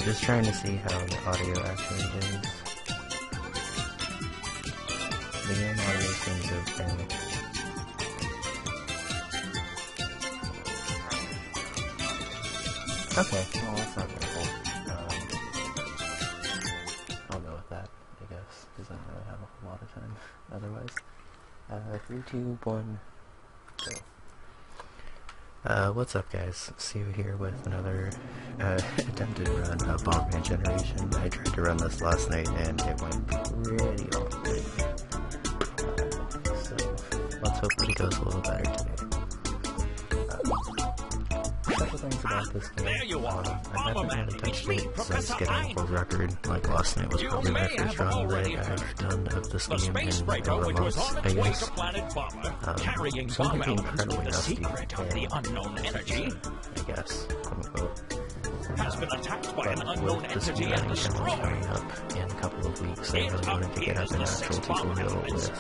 just trying to see how the audio actually is. The game audio seems okay. Okay, well that's not terrible. I'll go with that, I guess, because I don't really have a whole lot of time otherwise. 3, 2, 1, go. What's up guys? See you here with another attempted run of Bomberman Generation. I tried to run this last night and it went pretty awfully. So let's hope that it goes a little better today. A couple things about this game. I haven't really touched it since getting a world record. Like last night was probably my first run that I've done of this game in over months, I guess. So I'm thinking incredibly rusty, and I guess, quote unquote. Has been attacked by an unknown entity and destroyed. Coming up in a couple of weeks, I really wanted to get up an actual tutorial with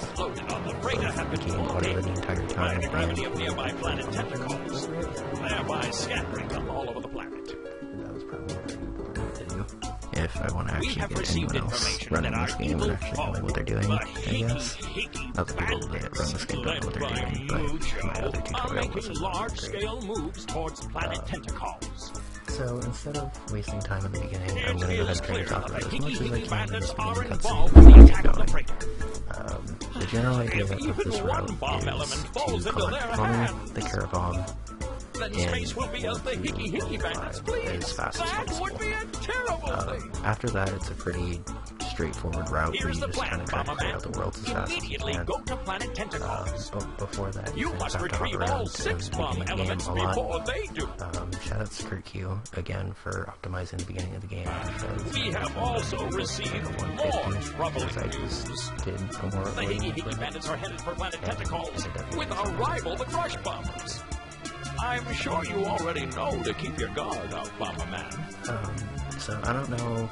the game audio the entire time. Gravity of nearby planet tentacles, thereby scattering them all over the planet. That was probably very important to do if I want to actually get anyone else running this game and actually knowing what they're doing, I guess. Not the people that run this game don't know what they're doing, but my other tutorial wasn't large-scale moves towards planet tentacles. So instead of wasting time in the beginning, I'm going to go ahead and try to talk about as much as I can in this beginning cutscene before we get going. The general idea of this route is to collect Honor, the Carabomb, and as fast as possible. After that, it's a pretty straightforward route where you just kind of try to clear out the world as fast as you can. But before that, you kind of have to hop around to making the game a lot. Shout out to Kurt Q again for optimizing the beginning of the game. We have also received more troubling news. The Hickey Bandits are headed for planet tentacles with our rival, the Crush Bombers. I'm sure you already know to keep your guard up, Bomberman. So I don't know.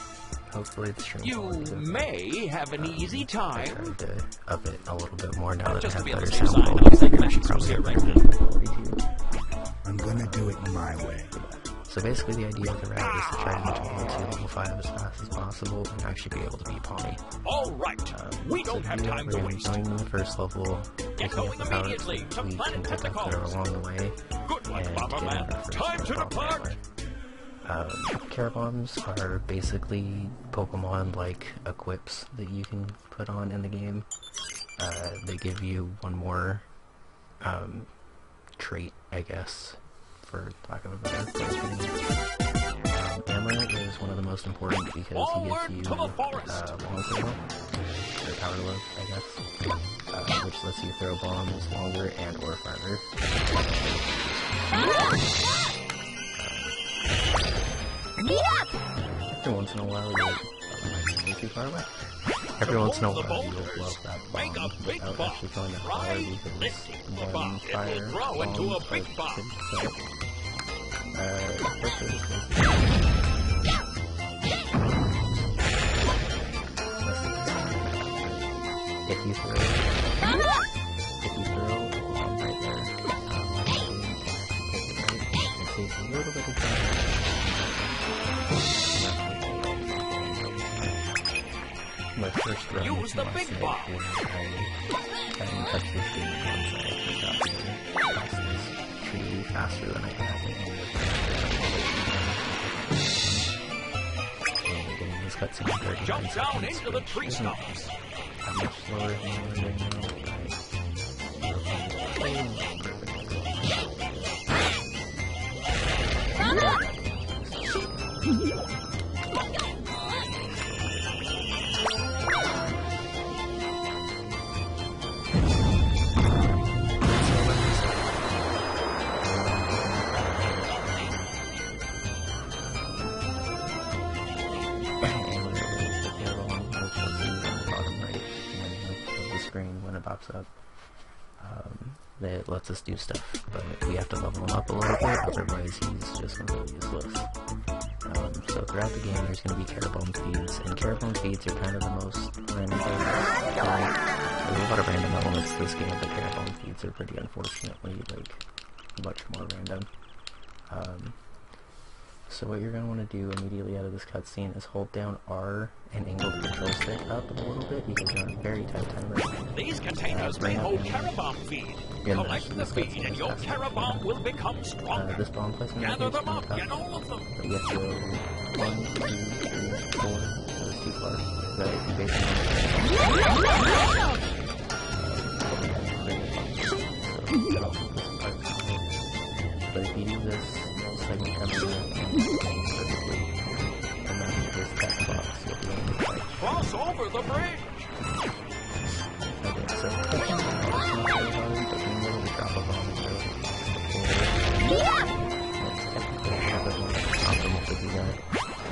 Hopefully the stream you may have an easy time. I tried to up it a little bit more now that I have better sound quality. I should probably have better sound quality too. I'm gonna do it my way. So basically the idea of the route is to try to get to level 5 as fast as possible and actually be able to beat Pawnee. Alright, we don't have time to waste. Going in the first level, picking up the power-ups that we can pick up there along the way, good luck, Bomberman. Time to depart! Carabombs are basically Pokemon-like equips that you can put on in the game. They give you one more trait, I guess, for lack of a better phrase. Hammer is one of the most important because he gives you long throw, or power to load, I guess, which lets you throw bombs longer and or farther. Every once in a while you'll too far away. Every once in a while you'll blow up that bomb without actually killing that fire because then fire bombs are big stuff. If you throw a bomb right there, you can actually take it right. It takes a little bit of time. My first run use the big bomb. I hadn't touched this game once I got to this tree faster than I had it. And getting these cutscenes 39 jump down seconds, into the tree stumps. I'm much slower than I was right now. When it pops up, that lets us do stuff, but we have to level him up a little bit, otherwise he's just going to be useless. So throughout the game there's going to be Carabomb feeds, and Carabomb feeds are kind of the most random things. There's a lot of random elements to this game, but Carabomb feeds are pretty unfortunately, like, much more random. So what you're going to want to do immediately out of this cutscene is hold down R and angle the control stick up a little bit because you're on a very tight timer. These containers may hold Carabomb feed. Collect the feed and your Carabomb will become stronger. This bomb placement Gather them up, get all of them. But you have to go 1, 2, 3, 4. That was too far. But you but if you do this segment coming in perfectly, and then this text box, you'll be able to fight. Cross over the bridge! Okay, so it's not very hard, but being able to drop a bomb is really optimal to do that.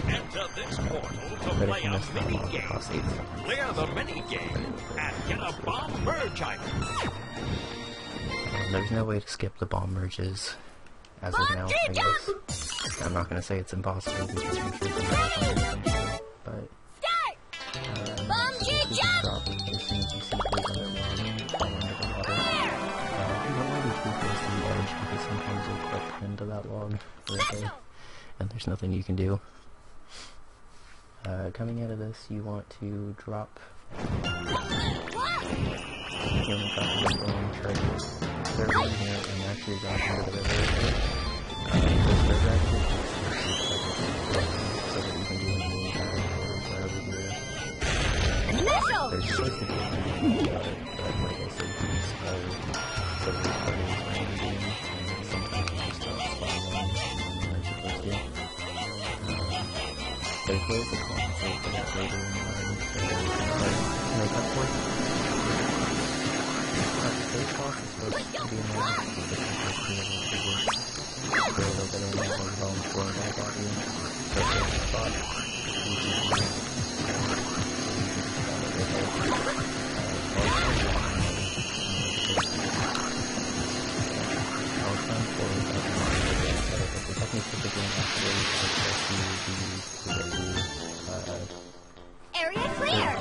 Enter this portal to play a mini-game. Clear the mini-game and get a bomb merge item. There's no way to skip the bomb merges as of now, I guess. I'm not going to say it's impossible because I'm sure it's impossible, but Bomb jump! drop as soon as you see things on their wall under the water. You don't want to be too close to the edge because sometimes you'll clip into that log for a day, and there's nothing you can do. Coming out of this, you want to drop healing copies going charges. They're in here and actually drop into the river. This river actually so that you can do any wherever you're. There's supposed to be a about it, but like I said, these are sort of parties around the game, and sometimes you just don't spawn them when they're supposed to. But if there's a compensate for that later in the game, to make up for it. Face off is supposed to be in there, but you have to be able to do it. Go a little bit in there, and roll forward back at you. So there's a spot. Area clear!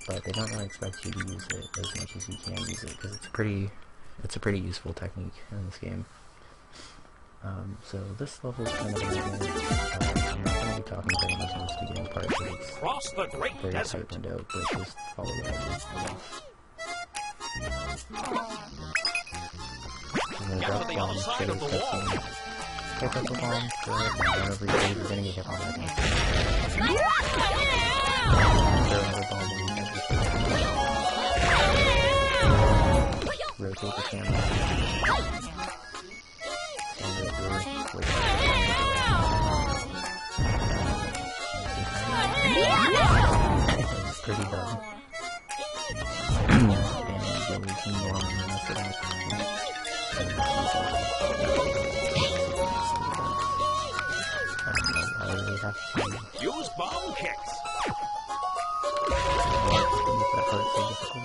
But they don't really expect you to use it as much as you can use it, because it's a pretty useful technique in this game. So this level is kind of I'm not going to be talking very much in this beginning part, because it's Cross the great very desert. tight window, but just follow the edges enough. I'm going to Get drop to the bombs, other side chase of the wall. cutscene, pick up the bomb, throw it, and whenever you're going to get hit on that one. Throw another bomb, rotate the camera. Stand right here, wait for it's pretty dumb. And you'll be seeing more on the rest of that. I really have to Use bomb kicks. make that part so difficult.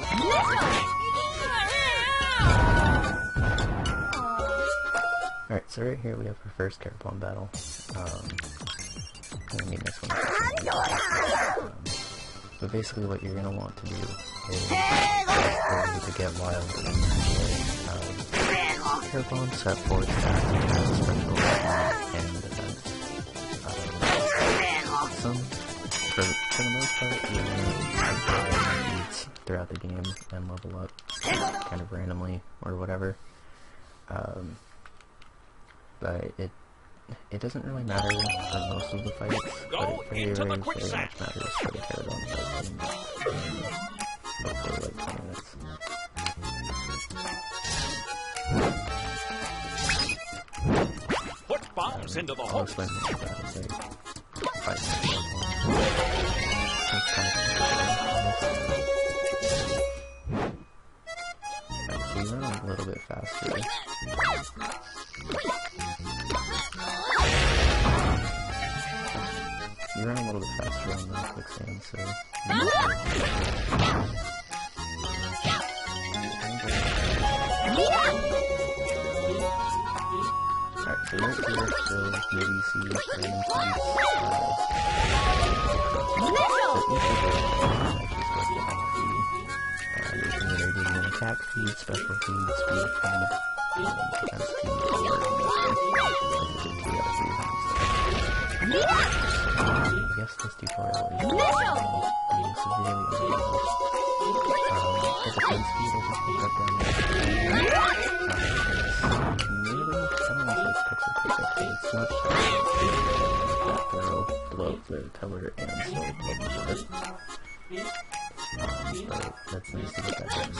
Alright, so right here we have our first Carabomb battle. I mean this one. But basically what you're going to want to do is to get wild and Carabomb set forward fast and has a special and defense. For the most part, you're going to beats throughout the game and level up kind of randomly or whatever. But it doesn't really matter for most of the fights, but it very much matters for the Carabomb fights in hopefully like 20 minutes. Put bombs into the I'll hole. explain more about that in like 5 minutes. It's kind of Alright, so you run a little bit faster. You run a little bit faster on the quicksand, so... Alright, so right here, so maybe you see random tweets. So each of those actually supposed to have a feed. You can either give you an attack feed, special feed, speed feed, I guess this tutorial is severely overloaded. The defense speed I just picked up down there is nearly, I don't know if it's pixel perfect, but it's much better that throw below the color and slow blow with it. But that's nice to get that done.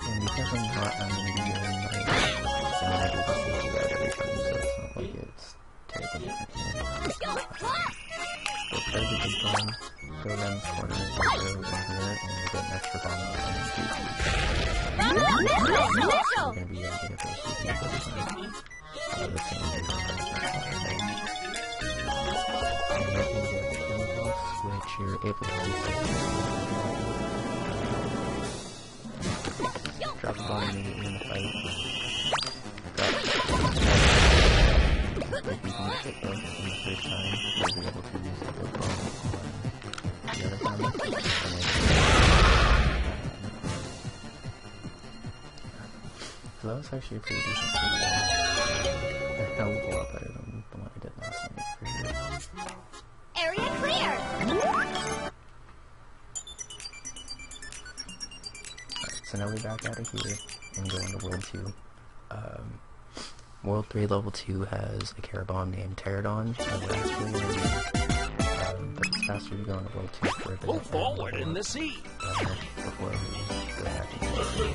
I'm not having to go and because I'm not, I'm going to be doing my images to see that every time, so it's not like it's terribly different. Go try the big bomb, go around this corner, go over here, and we'll get an extra bomb on the 2 We're going to be able to get those 2 every time. That's going to be and right here we have the chemicals, which you're able to drop a bomb immediately in the fight. If you can get it both in the first time, you'll be able to use the big bomb the other time. So that was actually a pretty decent tutorial. A hell of a lot better than the one I did last night, for sure. Area clear! Alright, so now we're back out of here and go into World 2. World 3 Level 2 has a Care Bomb named Pterodon. That's really but it's faster to go into World 2 for a bit. Move forward in the sea! Before we go back into World 2.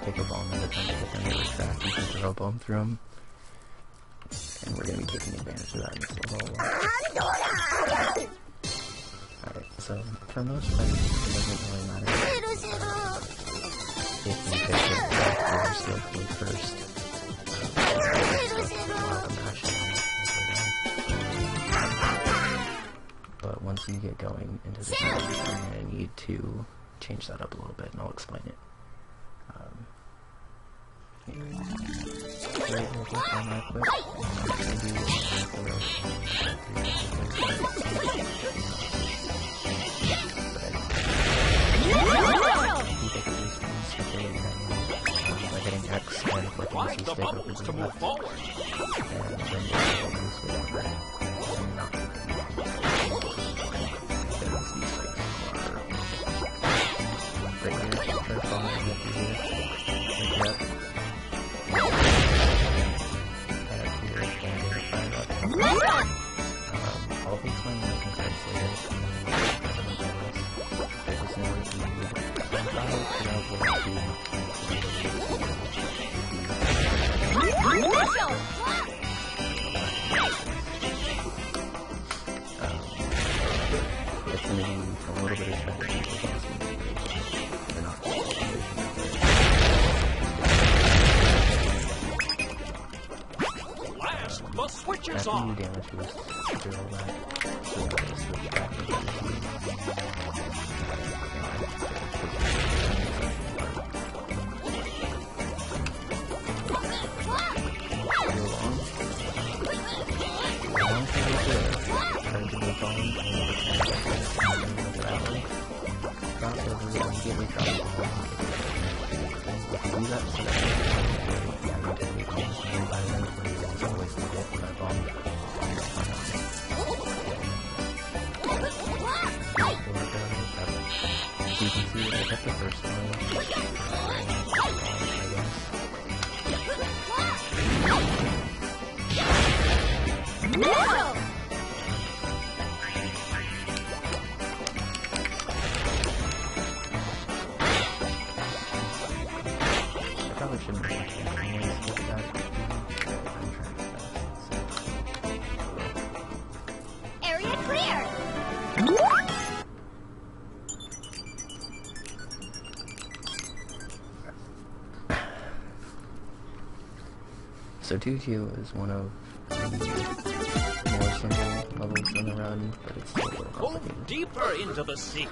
Take a bomb at a time to get them really fast. You can throw a bomb through them. And we're going to be taking advantage of that in this level. Alright, so for most players, it doesn't really matter if you pick your skill code first. But once you get going into the game, you're going to need to change that up a little bit, and I'll explain it. Right, we'll just on that quick. By hitting X and flicking the stick over to move forward. And then we'll switch over and knock it. Because these spikes are right here. First bomb and up here. Pick it up. I'll explain the controls later. I just know what you need. It's going to be a little bit of strategy. They're not the switch is on. After you damage boost, do all that. So you have to switch back into the team. Along to the good. Try to move on and cross over and immediately drop the bomb. If you do that, so that you by the way, it's always to get that bomb. So you can see that I got the first one. I probably shouldn't be anyways with that. Area clear! So 2Q is one of the more simple levels in the run, but it's still a little complicated. Move deeper into the sea.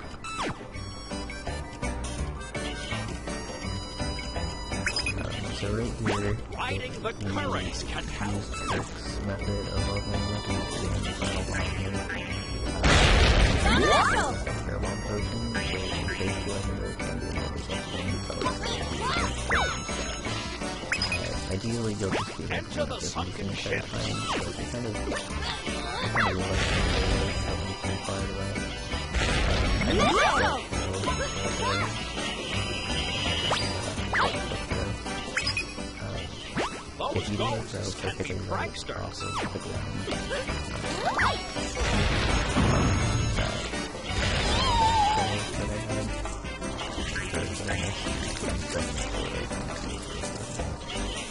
right here, Riding the currents can help. use Kirk's method of leveling up and getting the final bomb here. Parabon potion, so basically I think it's going to be more successful because ideally you'll just be able to just use the entire time, so I kind of realize how we can fire to that. If you do it, that'll perfectly right off of the ground.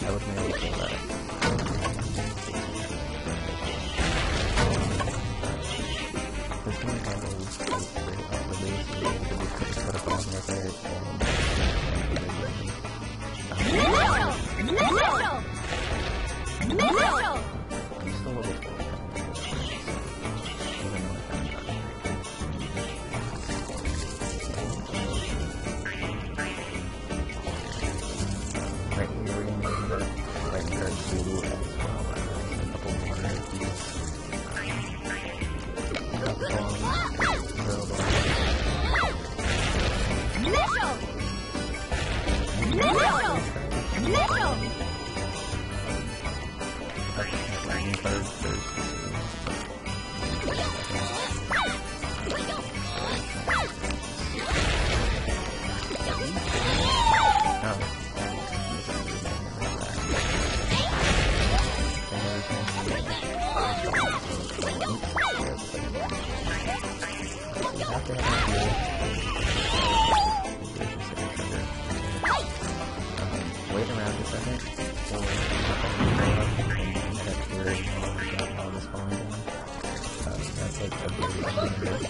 I would nearly kill that. This one kind of is great off the base, so you can just put a bomb right there and I'm still a little even though I haven't gotten right here, we're going to do that right here at 2 as well. A couple more of these. Wait around a second, or all this falling down. That's like a really good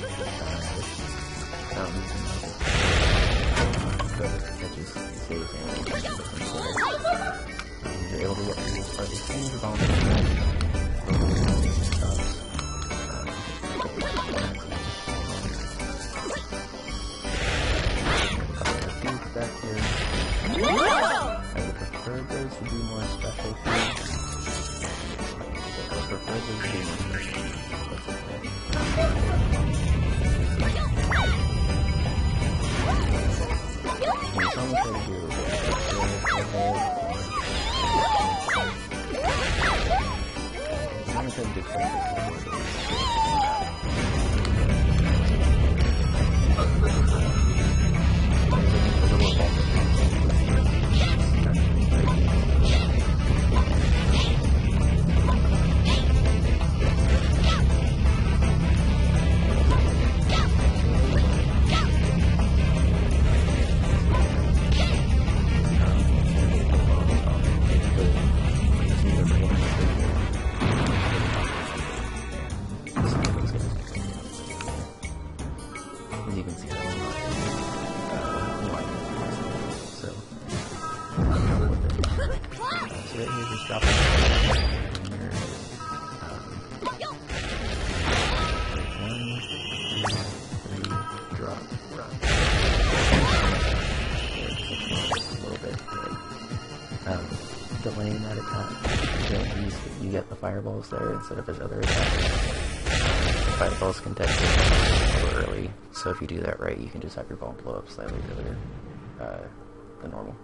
that just saves damage. You're able to get through this part as soon as you're falling down. Back here. I would prefer those to do more special things. I would prefer those to do more special things. That's okay. And some try to do it I'm trying to do you can see that a lot. So right here, just drop it. Drop, run. A little bit. Delaying that attack. You get the fireballs there instead of his other attacks. The fireballs can technically come a little early, so if you do that right, you can just have your bomb blow up slightly earlier than normal.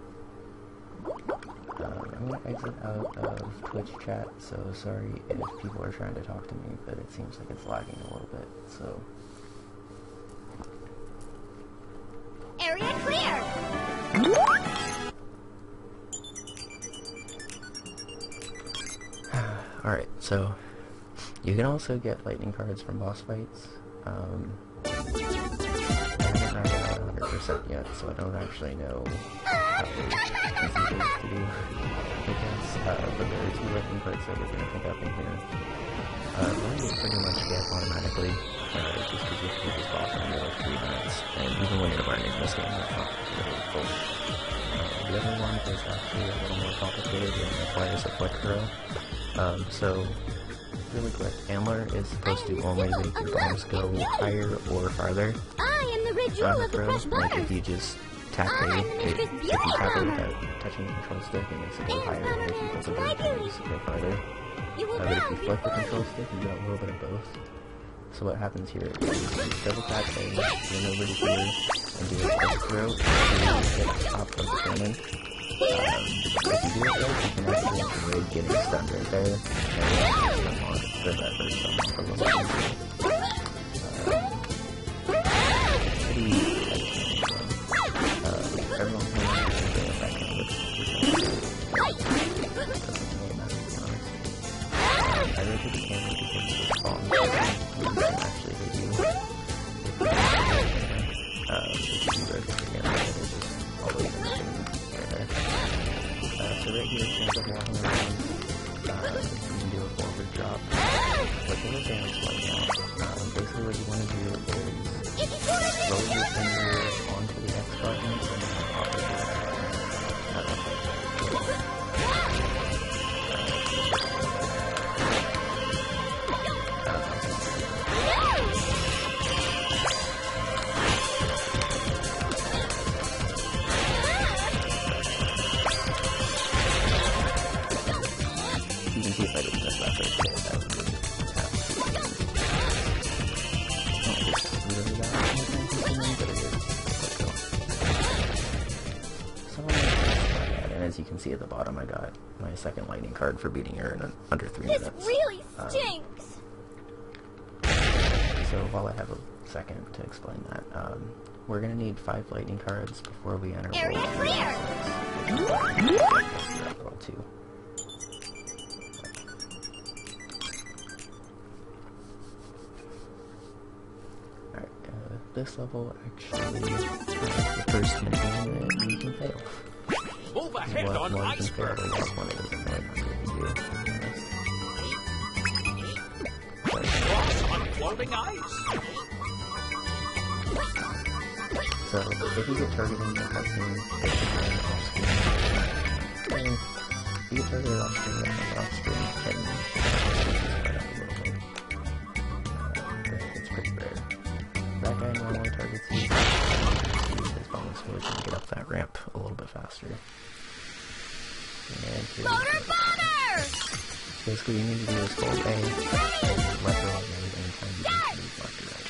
I'm going to exit out of Twitch chat, so sorry if people are trying to talk to me, but it seems like it's lagging a little bit, so... Area clear! Alright, so you can also get lightning cards from boss fights. I haven't found out 100% yet, so I don't actually know how easy it is to do, I guess. But there are 2 lightning cards that we're going to pick up in here. One you pretty much get automatically, just because you have to do this boss under like 3 minutes, and even when you're learning this game, that's not really full. The other one is actually a little more complicated and requires a quick throw. So, really quick, Antler is supposed to only make your bombs go higher or farther I am the red jewel of the crushed like butter. if you just tap A, if you tap A without touching the control stick, it makes it go higher, and if you hold the button, it makes it go farther. But if you flip the control stick, you get a little bit of both. So what happens here is you double tap A, run over to here, and do a quick throw, and you hit the top of the cannon. If you do it right, you can actually avoid getting stunned right there, and then on for that first stun for a little bit. Pretty everyone can do that kind of I rotate the camera because it's falling. You can actually hit you. If you rotate the camera, it is just always right there. So right here, it ends up walking around. You can do a forward drop. But in advance right now, basically what you want to do is roll your finger onto the X button and then off of the you can see if I didn't miss that first hit, that would be and as you can see at the bottom, I got my second lightning card for beating her in under 3 minutes. This really stinks! So while I have a second to explain that, we're gonna need 5 lightning cards before we enter Area World 2. Alright, this level actually is the first thing that you can fail. Move ahead on iceberg. Cross on floating ice. So, if you get targeted in the cutscene, it should run off screen. And if you get targeted off screen, then off screen can spread out a little bit. But it's pretty rare. That guy normally targets you. Use his bonus move and get up that ramp a little bit faster. And Motor bomber! basically, you need to do is hold A, left or right, anytime you can move left or right.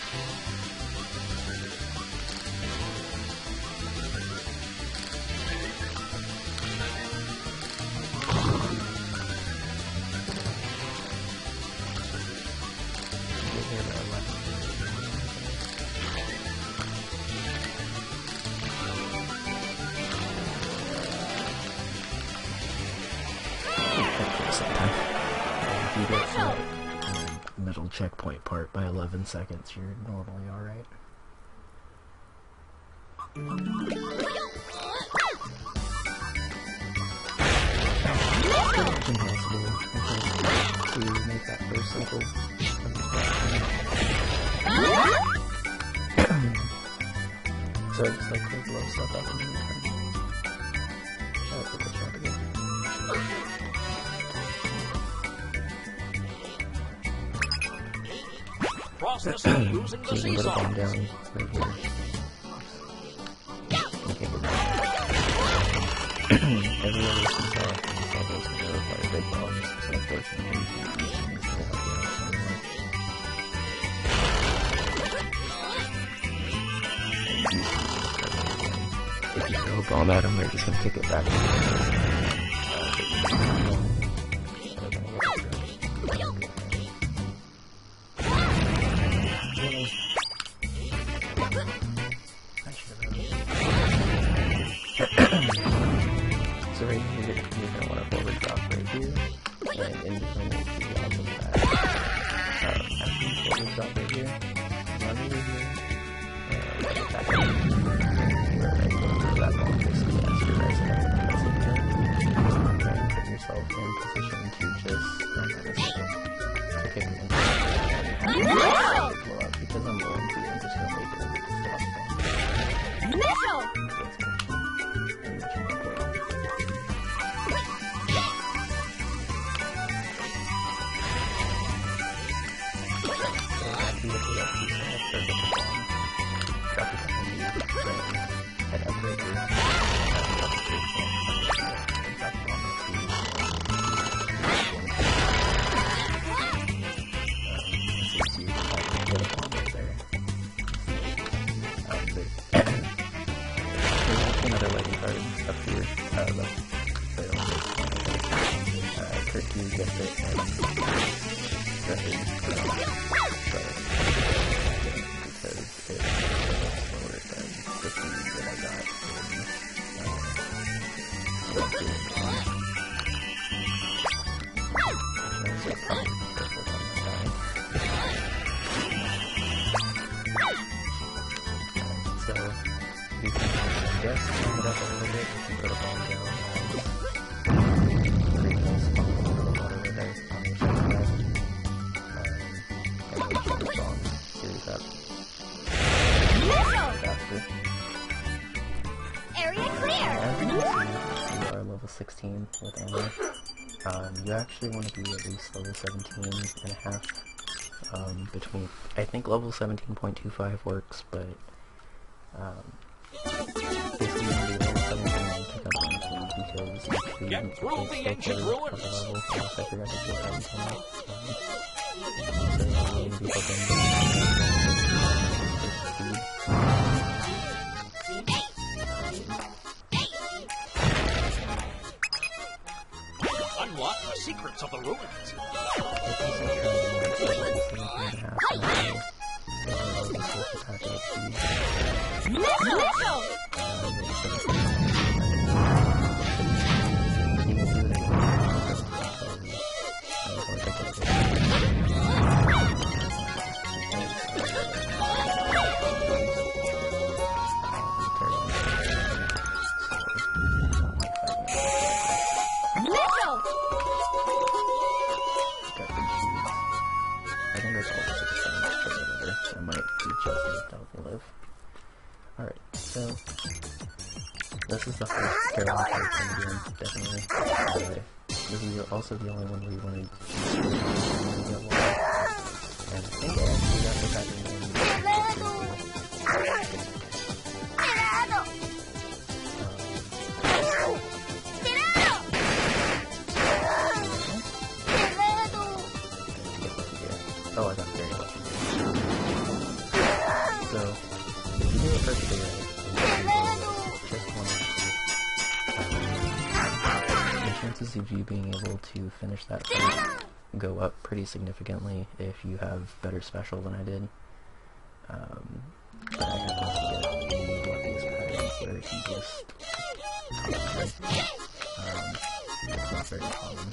If you get to the middle checkpoint part by 11 seconds, you're normally alright. It's impossible to make that first cycle. So just like quick blow stuff up in the meantime. That's a good shot again. Process of losing the So you can put a bomb seesaws. down right here. Okay, good. Every other seesaw is going to require big bombs, so unfortunately these things will have to have so much. If you throw a bomb at them, they're just going to kick it back. So right here, you're going to want to forward drop right here, and in between those two blocks of that, after you forward drop right here, run over here, and attack it. Right, go into that ball, basically, as your resident. And put yourself in position to just to kick it into blow up, because I'm going to, I'm just going to make it as possible. Missile! up here. Turkey gets it and because it looks slower than the speed that I got in so probably be careful when I die. So you can, I guess, sum it up a little bit. You can put a bomb down as pretty nice bomb in the middle of water right there on your second side. And then shut the bomb series up. Faster. Area clear! As you can see, you are level 16 with ammo. You actually want to be at least level 17 and a half. Between, I think level 17.25 works, but basically you want to be level 17 and pick up anything because each food Get through the ancient ruins! Of the level, unless I forgot to do that until now. So you want to be hoping Unlock the secrets of the ruins. Alright, so this is the first terrible part in the game, definitely. This is also the only one where you want to get water. And I think I actually got this happening in oh, I got very lucky. So, if you do it perfectly right, just one the chances of you being able to finish that fight go up pretty significantly if you have better special than I did. But I happened to get the luckiest pattern where he just conquers. It's not very common.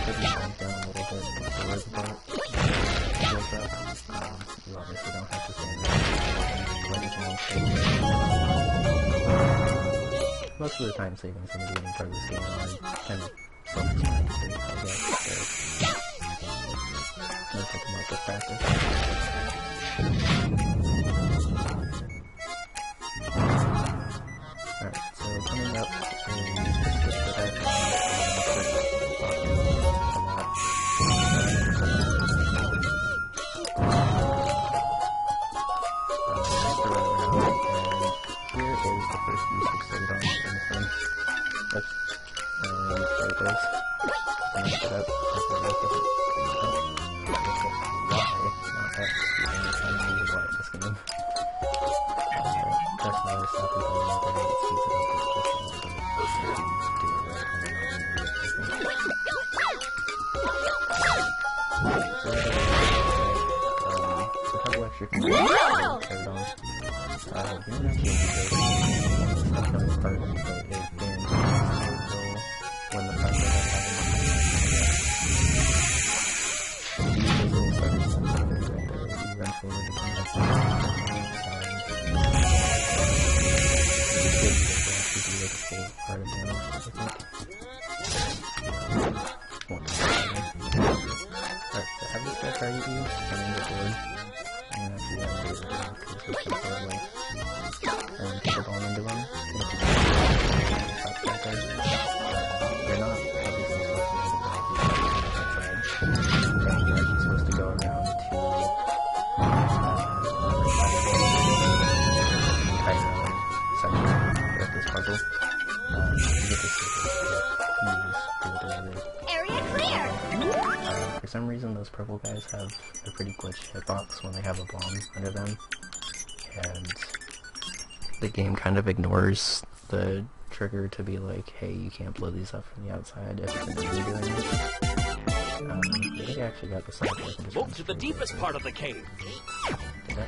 If you calm down a little bit before the part goes up, you obviously don't have to stand there and let it long stay. Most of the time savings in the beginning part of this game are kind of self-explanatory, I guess, so you'll pick them up with practice. Alright, so coming up is just that I For some reason, those purple guys have a pretty glitched hitbox when they have a bomb under them, and the game kind of ignores the trigger to be like, hey, you can't blow these up from the outside if it's an enemy doing it. I think I actually got the side where I can just Move to the deepest part of the cave. Okay.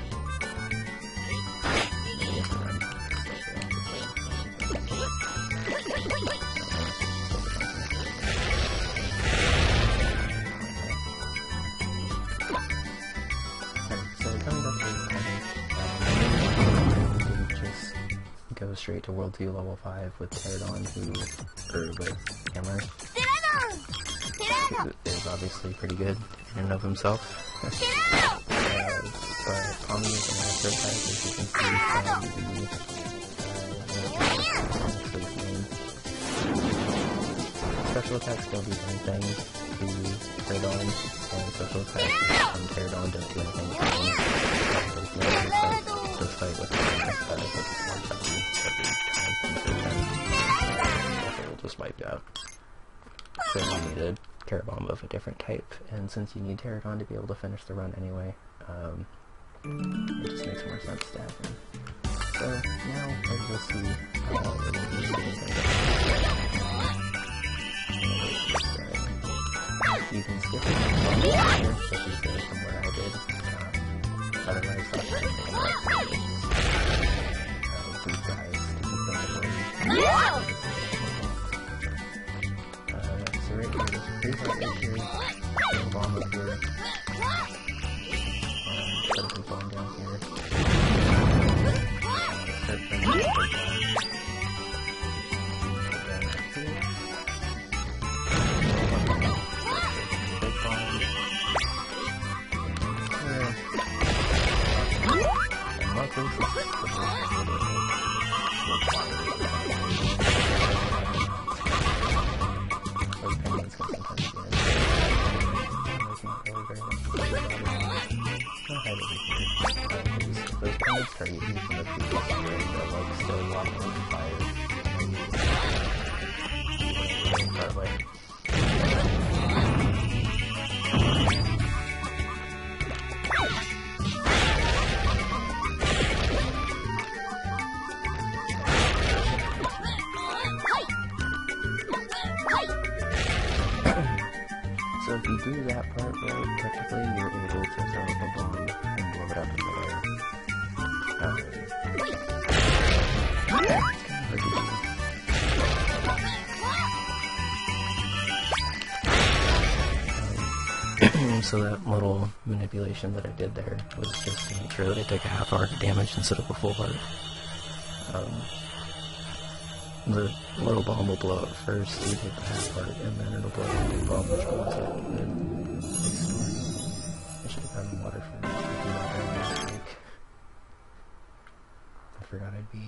Go straight to World 2 Level 5 with Pterodon, with Hammer, who is obviously pretty good in and of himself. But Tommy is an actor type, as you can see from the special attacks don't do anything to Pterodon, and special attacks from Pterodon don't do anything to him. This fight with him just wiped out. So you need a Terrabomb of a different type, and since you need Pterodon to be able to finish the run anyway, it just makes more sense to have him. So now we'll see you can skip it here, if you go from where I did. Otherwise, that's these guys to keep them avoided. So right here, there's a free fight right here, there's a bomb up here, put a big bomb down here, start playing with the big bomb, big bomb, and luckily, those penguins can sometimes be in. There's not really very much to do about it. Not hide everything. Those penguins target you from the previous game, but like still walking on fire. Far away. So if you do that part right, technically you're able to throw up a bomb and blow it up in the air. So that little manipulation that I did there was just to make sure that I took a half heart of damage instead of a full heart. The little bomb will blow up first, so you take the half heart, and then it'll blow up the big bomb, which blows up, and then I should have gotten water first. I do that during this break. I forgot I'd be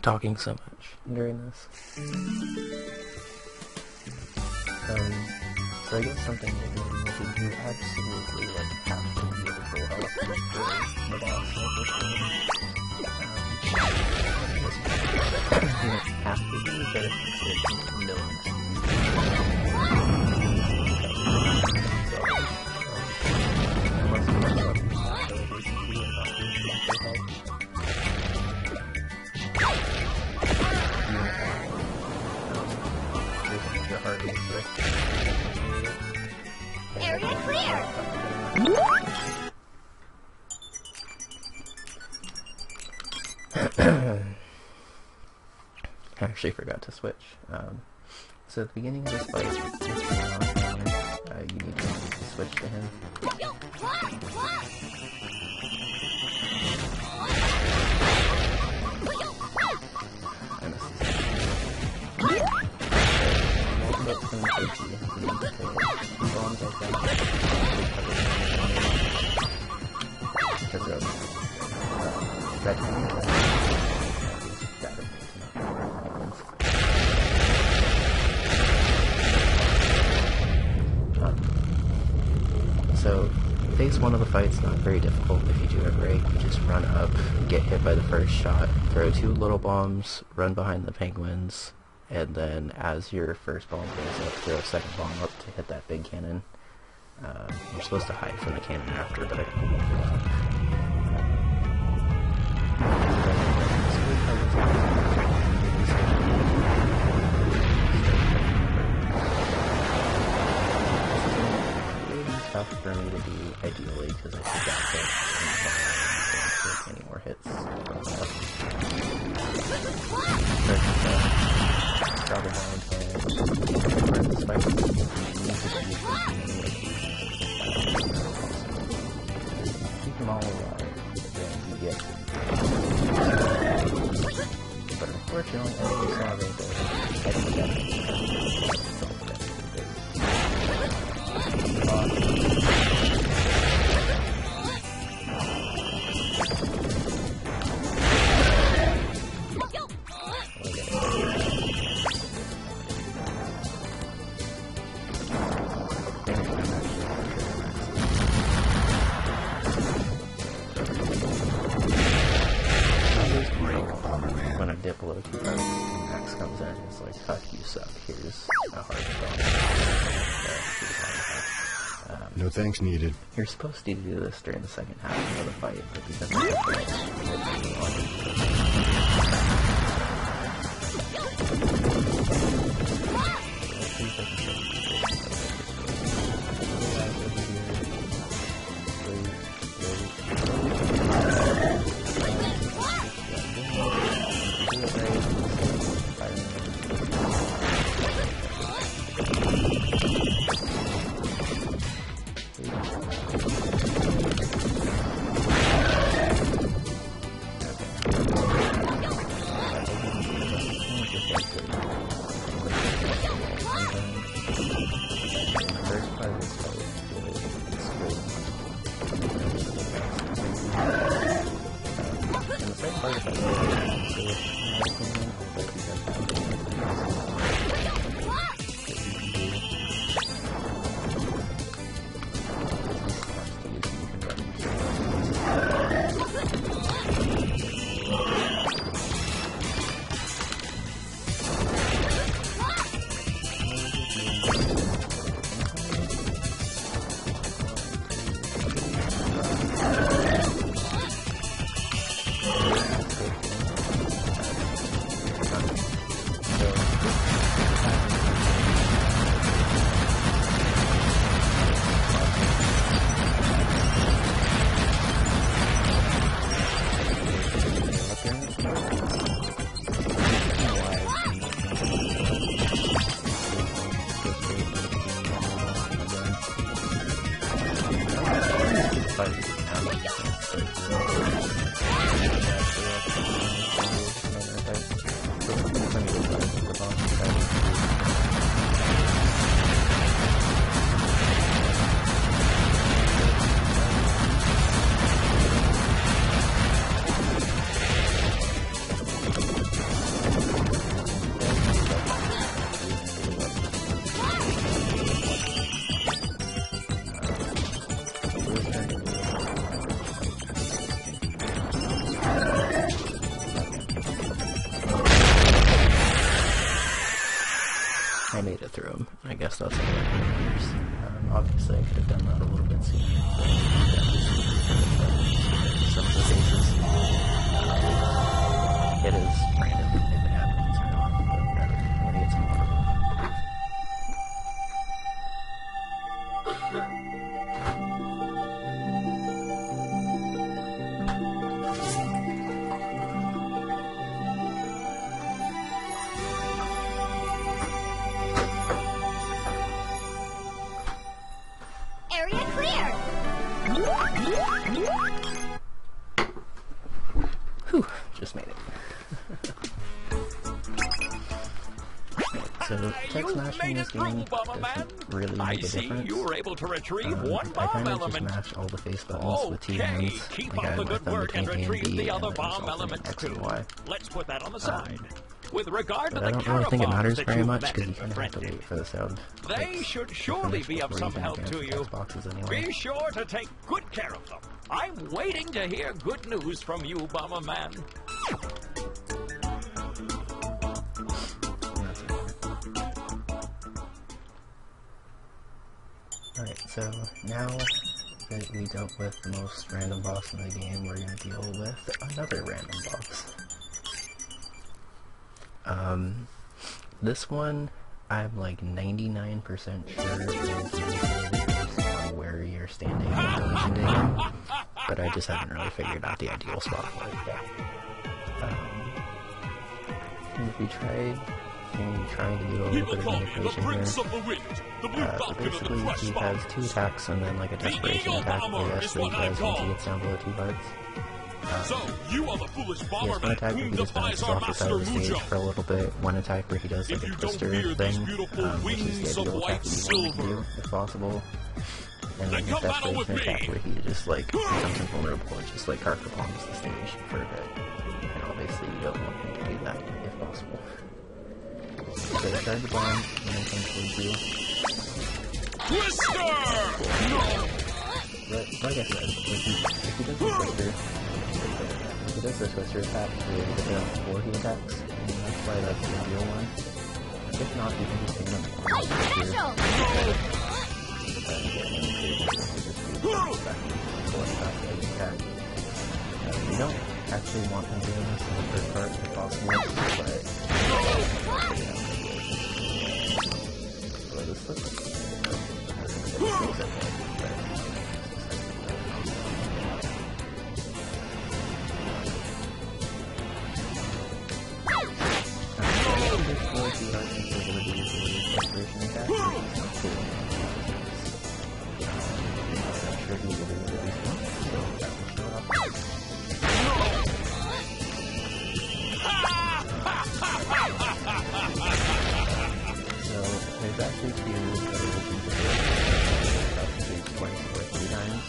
talking so much during this. So I guess something that you absolutely like have to be able to pull out for the boss of this game. You don't have to be, but it makes it millions. Unless you want to up your abilities and you are not using your health. Your heart is sick. Area clear! I actually forgot to switch. So at the beginning of this fight, you need to switch to him. I missed this. Bombs like that. Because of red So, phase 1 of the fight's not very difficult if you do it right. You just run up, get hit by the first shot, throw 2 little bombs, run behind the penguins, and then as your first bomb goes up, throw a second bomb up to hit that big cannon. You're supposed to hide from the cannon after, but I the only enemy you saw right there. I think that's when a dip below 2 and Max comes in, it's like, fuck, you suck, here's a hard stop. No thanks needed. You're supposed to do this during the second half of the fight, but because I made it through them. I guess that's all that matters. Obviously, I could have done that a little bit sooner. Some of the cases. It is random if it happens or not, but when it gets more. Area clear! Whew, just made it. So, text smashing this game doesn't really make a difference. You were able to retrieve one I bomb kind of just element. mash all the face buttons with T hands. Keep Like I up the left good them work and between A and retrieve B, the and other then bomb just alternate elements X and too. Y. Let's put that on the side. With regard to But the I don't really think it matters that very you've much met because you and kind of have to befriended, wait for the sound. they should surely be of some help to you. Boxes anyway. Be sure to take good care of them. I'm waiting to hear good news from you, Bomberman. Alright, so now that we dealt with the most random boss in the game, we're going to deal with another random boss. This one, I'm like 99% sure is on where you're standing in relation to him, but I just haven't really figured out the ideal spot for it yet. If we tried trying to do a little bit of manipulation here. So basically he has 2 attacks and then like a desperation attack, I guess, that he does once he gets down below 2 hearts. So, you are the foolish he has one Bomberman attack where who he just defies bounces our off the side master of the stage Mujo. for a little bit, one attack where he does like If a you don't twister fear these thing, beautiful which is wings the of ideal white attack that you want to do, silver, if possible. And then then come his battle with desperation attack me. where he just like becomes invulnerable and just like carpet bombs the stage for a bit. And obviously you don't want him to do that if possible. So charge the bomb and then come towards you. Twister! No! But like I said, if he does the twister, if he does the twister attack, you're able to hit him before he attacks, and that's why that's the ideal one. If not, you can just hit him Special! You don't actually want him doing this in the first part if possible, but this looks okay. There's actually two variations of this. That's used twice or 3 times.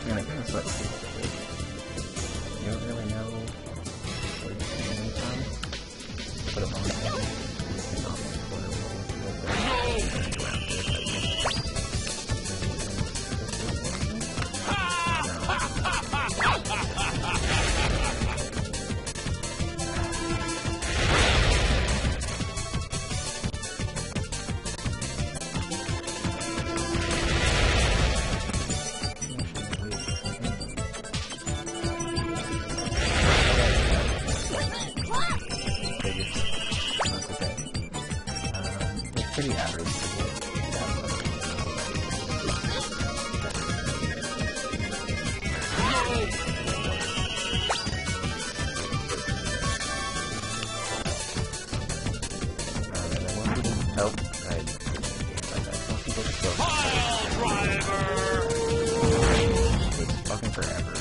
And I kind of suck too. You don't really know where to stand any time. Put them on the head. It's not like pretty average. Nope. It's fucking forever.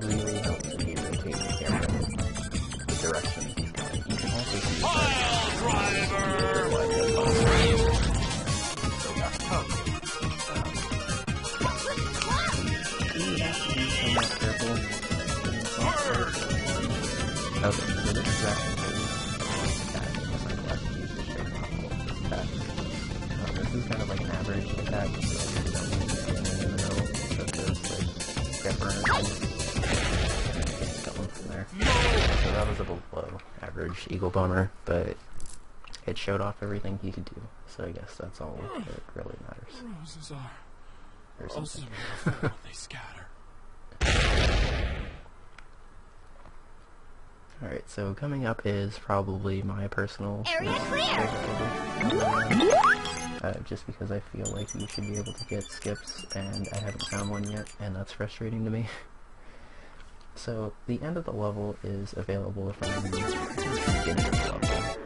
Really helps if you rotate the camera the direction he's going. You can also see okay, so this is actually this is kind of like an average attack, so you don't need to stand in the middle, such as like Pepper and from there. So that was a below average Eagle Bomber, but it showed off everything he could do, so I guess that's all that really matters. Roses are Or also something. beautiful when they scatter. Alright, so coming up is probably my personal Area clear! just because I feel like you should be able to get skips, and I haven't found one yet, and that's frustrating to me. So, the end of the level is available from the beginning of the level.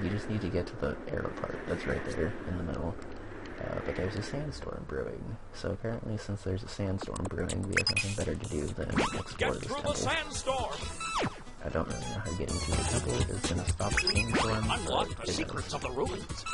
You just need to get to the arrow part that's right there in the middle. But there's a sandstorm brewing. So apparently, since there's a sandstorm brewing, we have nothing better to do than explore this temple. Sandstorm! I don't really know how getting to the temple is going to stop the sandstorm. Unlock the secrets of the ruins.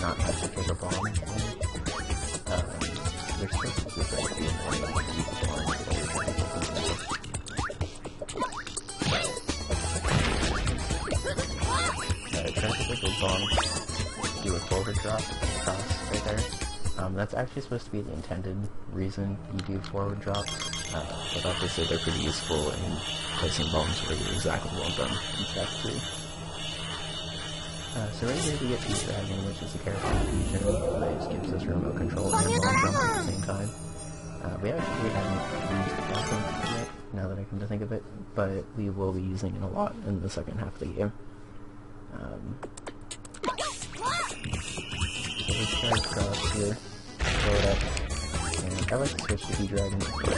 Not have to take a bomb. There's supposed to be try to take a bomb, do a forward drop across right there. That's actually supposed to be the intended reason you do forward drops. But obviously they're pretty useful in placing bombs where you exactly want them in Step 2. So right here we get Speedrunning, which is a character feature that just gives us remote control and long jump at the same time. We actually haven't used Awesome yet, now that I come to think of it, but we will be using it a lot in the second half of the game. So let's try across here, blow it up, and I like to switch to Speedrunning before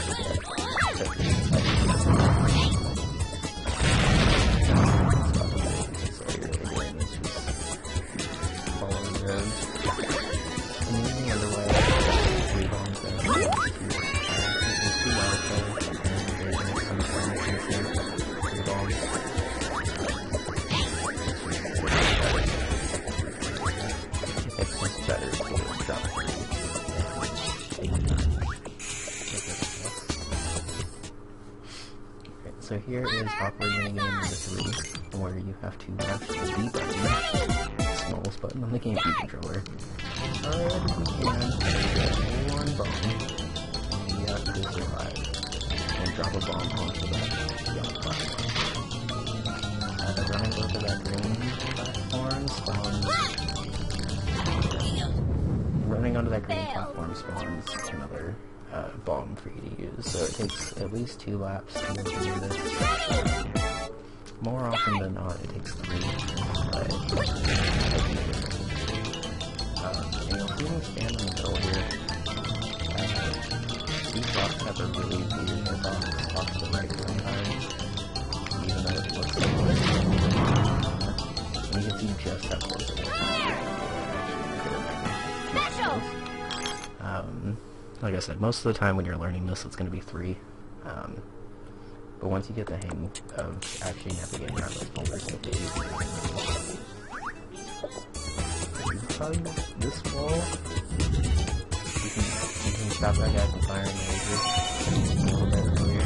So here is awkward minigame number 3, where you have to mash the B button, the smallest button on the GameCube controller. Alright, if you can, get one bomb, and you have to survive, and drop a bomb onto that yellow platform. Running over that green platform spawns... Running onto that green platform spawns another bomb for you to use, so it takes at least 2 laps to be able to do this. More often than not, it takes 3, but and you'll see me stand in the middle here. These blocks have a really weird hitbox off to the right sometimes, even though it looks like and you can see just how close it is. Like I said, most of the time when you're learning this, it's going to be 3. But once you get the hang of actually navigating around those boulders, it'll be easy. You hug this wall, you can stop that guy from firing the laser a little bit earlier.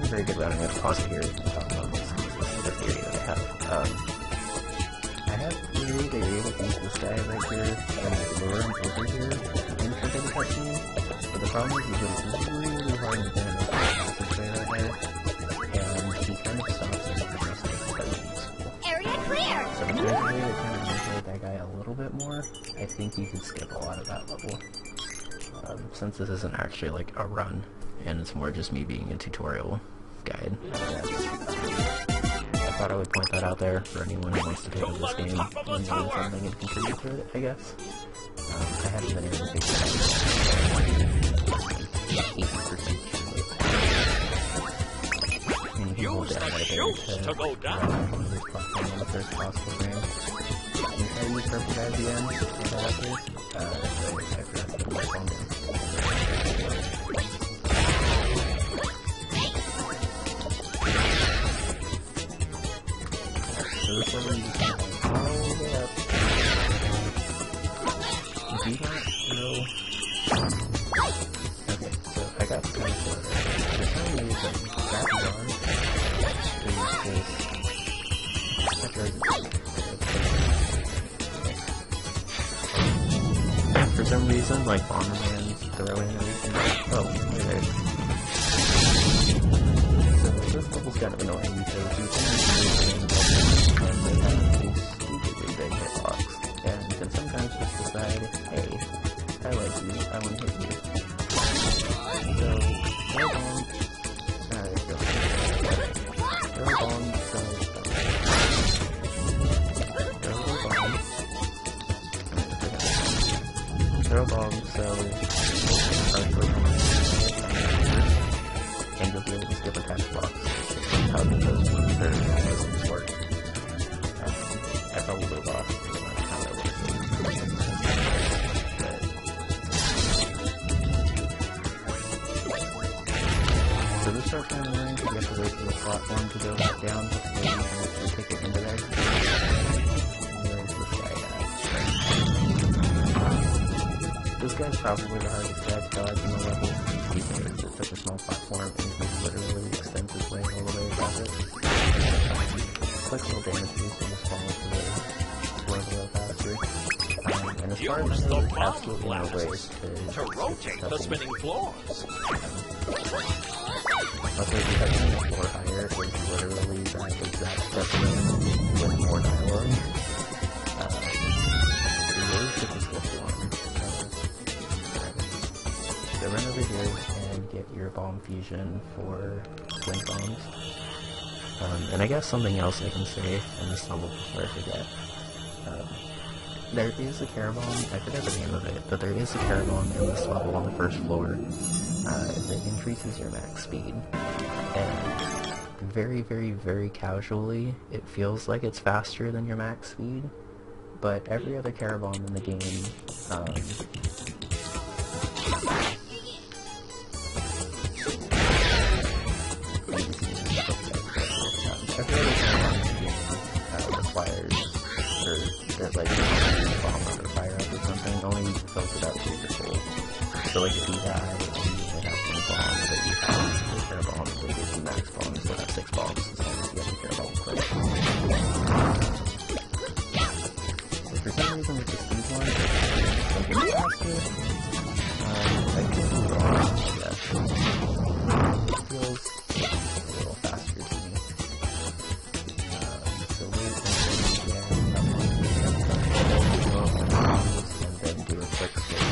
Very good routing. I'm going to pause it here and talk about this theory that I have. I have a theory that you're able to use this guy right here and lure him over here in terms of the cutscene, but the problem is that it's really hard to get him up the passage there right there, and he kind of stops at the rest of the fight useful. Area clear! So if there's a way to kind of manipulate that guy a little bit more, I think you can skip a lot of that level. Since this isn't actually like a run, and it's more just me being a tutorial guide. I thought I would point that out there for anyone who wants to pick up this game and learn something and contribute to it, I guess. I haven't been able to figure it out. And you hold down right there to go down on this platform on the first possible frame. And if I use purple guys again, I forgot to put my phone down. So this level you just go all the way up. Do not throw... Okay, so I got the time for it. The time is that that one is this... That's right. For some reason, like Bomberman's throwing everything. Oh, there. So this level's kind of annoying because you can use they have these stupidly big hitbox. can sometimes just decide, hey, I like you, I want to hit you. So, throw bomb, throw bomb, so, throw bomb, so, and you'll be able to skip attack blocks. How do those work? I probably lost how that works. So this starts kind of annoying because you have to wait for the platform to go back down before you can actually take it into there. Where's this guy at? This guy's probably the hardest guy to dodge in the level because it's such a small platform and he's literally extends his way all the way across it. It's like a little damage boost and just fall into the floor a little faster. And as far as I know, there's absolutely no ways to rotate the spinning floors. Also, if you have the floor higher, it's literally that exact step with more dialogue. You really should just get one. So run over here and get your bomb fusion for wind bombs. And I guess something else I can say in this level before I forget. There is a Carabomb, I forget the name of it, but there is a Carabomb in this level on the first floor that increases your max speed. And very, very, very casually, it feels like it's faster than your max speed, but every other Carabomb in the game, requires, or like, bomb under fire up or something, only fills it up to your full. So like if you die, you have one bomb, but you have a pair of bombs, so it gives you max bombs, so have 6 bombs, as long as you have a pair of bombs quick. So for some reason with the speed one, it's a bit faster. I could be wrong, I guess. It feels a little faster to me. So wait until you get up on the and then do a quick switch.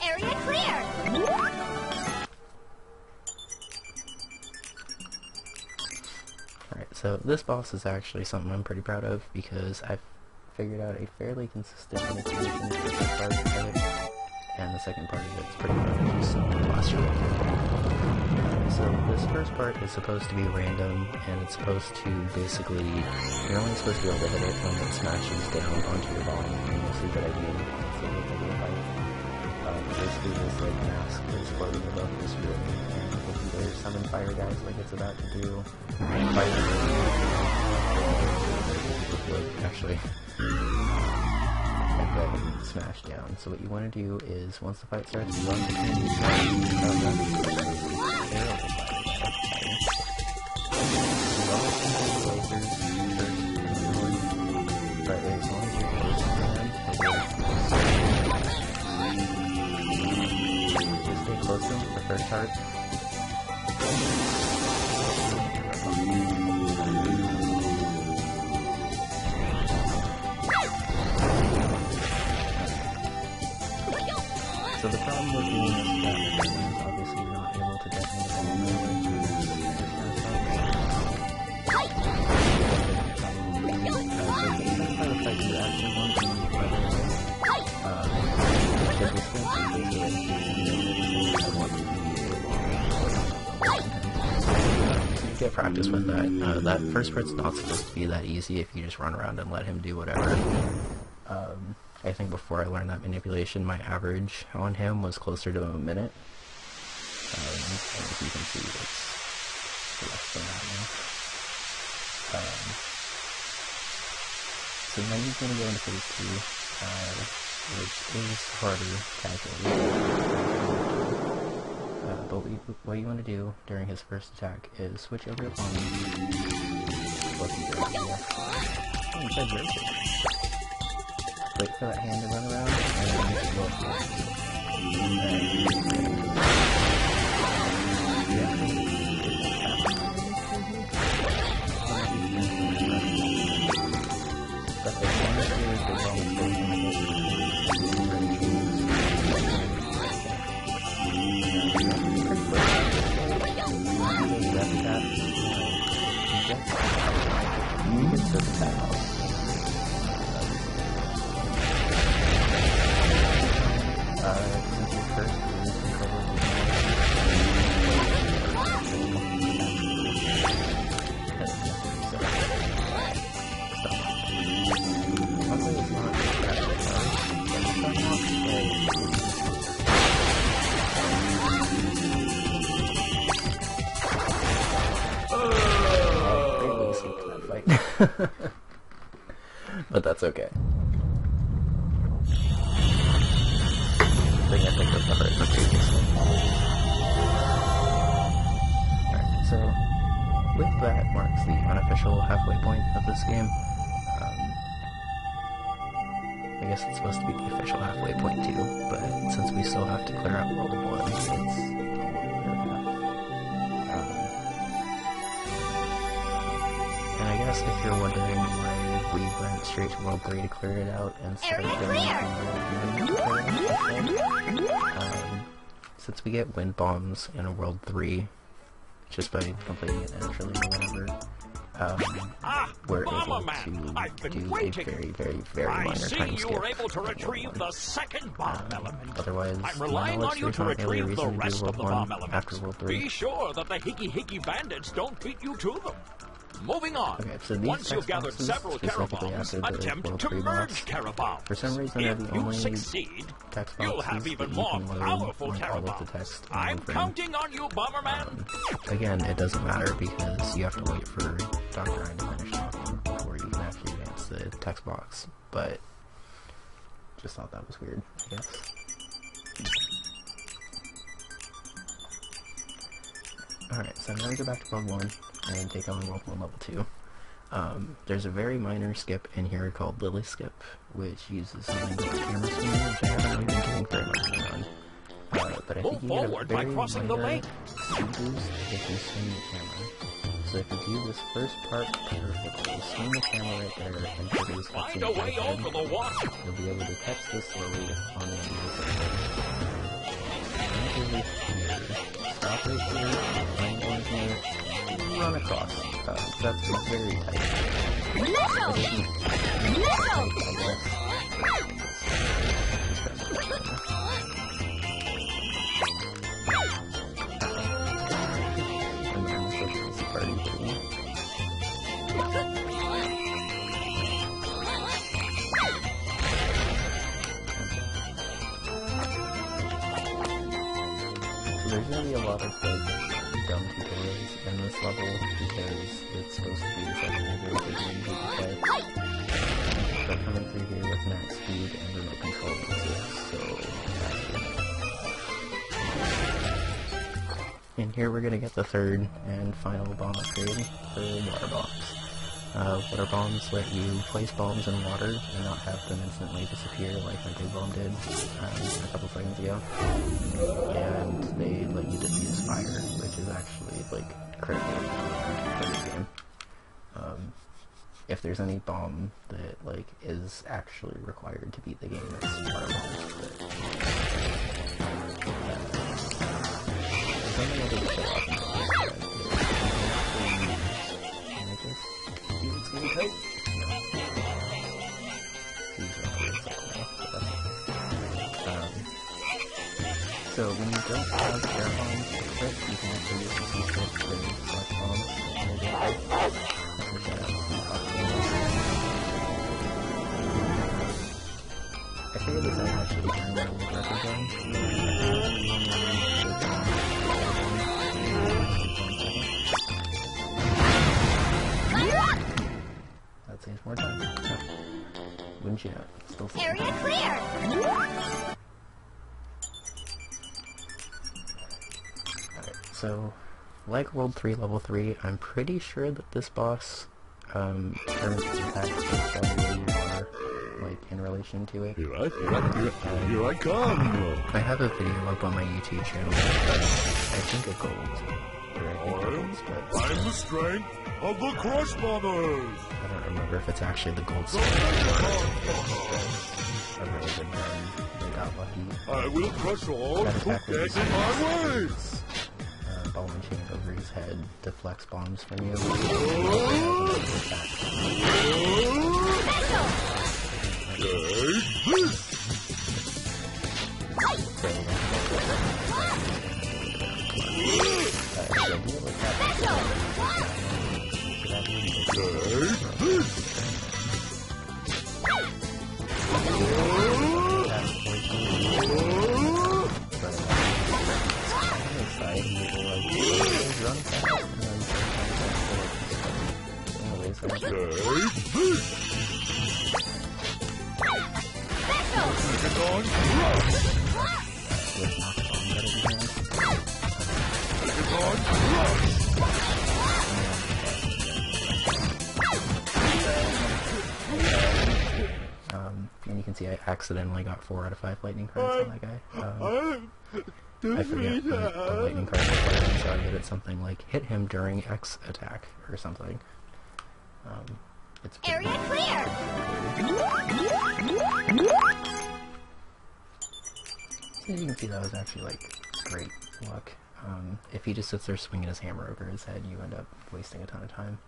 Area clear! Alright, so this boss is actually something I'm pretty proud of because I've figured out a fairly consistent manipulation for the first part of it, and the second part of it's pretty much just blaster with So this first part is supposed to be random, and it's supposed to basically, you're only supposed to be able to hit it when it smashes down onto your bomb, and you'll see what I mean. So it's a little fight. Basically this like mask is floating above this room, and if you either summon fire guys like it's about to do, fire actually, and then smash down. So what you want to do is, once the fight starts, you run between these guys, but as long as you're close to them, just stay close to them for the first part. So the problem with doing this is obviously you're not able to detonate all the way to this kind of stuff. That's part of the fight you actually want to move further away. The distance is basically I want to be you get practice with that. That first part's not supposed to be that easy if you just run around and let him do whatever. I think before I learned that manipulation, my average on him was closer to a minute. And as you can see, it's less than that now. So then he's going to go into phase 2, which is harder casually. But what you want to do during his first attack is switch over on wait for that hand to run around, and then you can go up. But that's okay. I think I picked up the hurt the previous one. Alright, so with that marks the unofficial halfway point of this game. I guess it's supposed to be the official halfway point too, but since we still have to clear out World 1, it's a little bit of half. And I guess if you're wondering why we went straight to World 3 to clear it out instead of going to World 1, since we get wind bombs in a World 3 just by completing it naturally or whatever, we're able to do a very minor time skip. Able to retrieve the second bomb element. Otherwise, I'm relying on you to retrieve the rest of the bomb elements. After World 3. Be sure that the hickey bandits don't beat you to them. Moving on. Okay, so these once you've gathered several Carabombs, attempt to merge Carabombs. For some reason, if the you only succeed, text you'll have even more powerful Carabombs. I'm counting on you, Bomberman. Again, it doesn't matter because you have to wait for Dr. Ryan to finish talking before you can actually advance the text box. But just thought that was weird, I guess. Alright, so now we go back to World 1 and take on World 1 Level 2. There's a very minor skip in here called Lily Skip, which uses something called camera spinning, which I haven't really been doing very much on. But I think you get a very minor speed boost if you swing the camera. So if you do this first part perfectly, swing the camera right there and produce a find a way over the water. You'll be able to catch this slowly on the end of the stop right here, and go in here, run across. That's very tight. And then this is party too. There's gonna be a lot of dumb tutorials in this level because it's supposed to be such a very big game to play. So coming through here with max speed and remote control makes it so fast. And here we're gonna get the third and final bomb upgrade for water bombs. Water bombs let you place bombs in water and not have them instantly disappear like my big bomb did a couple seconds ago. And they let you defuse fire, which is actually like critical for this game. If there's any bomb that like is actually required to beat the game, it's water bombs. There's something I didn't show off in so when you don't have air bombs equipped, you can also use the secret to select bombs and I figured this out actually during my world record run. That saves more time. So, wouldn't you know it? Still Area clear! Alright, so, like World 3 Level 3, I'm pretty sure that this boss turns attacks based on where you are, like, in relation to it. Here I come! I have a video up on my YouTube channel, I think of gold. I'm the strength of the Crush Bombers! I don't remember if it's actually the gold star. A really good run. They got lucky. I will crush all who get in my way! Ballman chain over his head deflects bombs from you. And you can see I accidentally got 4 out of 5 lightning cards on that guy. I forget what the lightning card requirements are, but it's something like hit him during X attack or something. It's Area clear! So you can see that was actually like great luck. If he just sits there swinging his hammer over his head, you end up wasting a ton of time.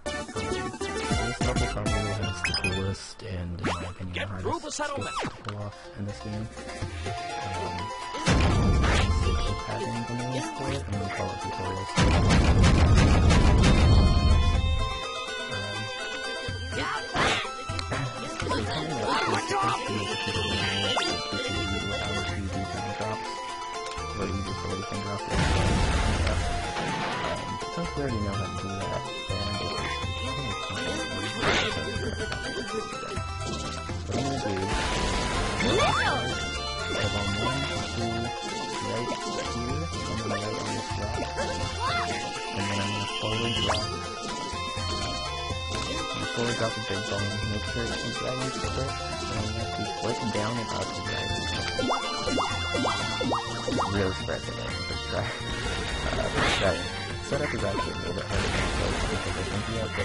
This level probably has the coolest and, in my opinion, the hardest skip to pull off in this game. Having the name for it, I'm going to call it tutorials. Where you just hold your finger up there and stuff. Since we already know how to do that, then what I'm going to do is if I'm 1, 2, right here, I'm going to right on this rock, and then I'm going to slowly drop. You slowly drop a big bone, make sure it keeps dragging split, and you have to flip down and up to drag it. Really spread the leg first try. That setup is actually a little bit harder than it was because I think you have to...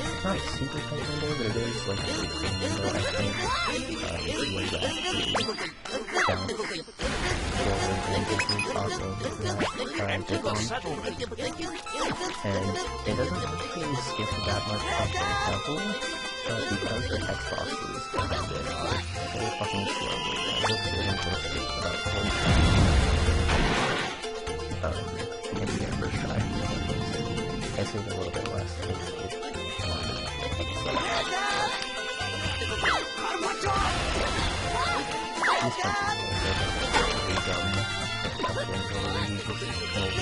It's not a super tight window, but it is like a pretty clean window, I think. If you were to actually bounce forward into the top of that dip on. And it doesn't actually skip that much off the level, but because the text boxes behind it are so fucking slow, it looks really close to about 40 in the first try. I saved a little bit less because it wanted to these punches are really dumb. I didn't really use this whole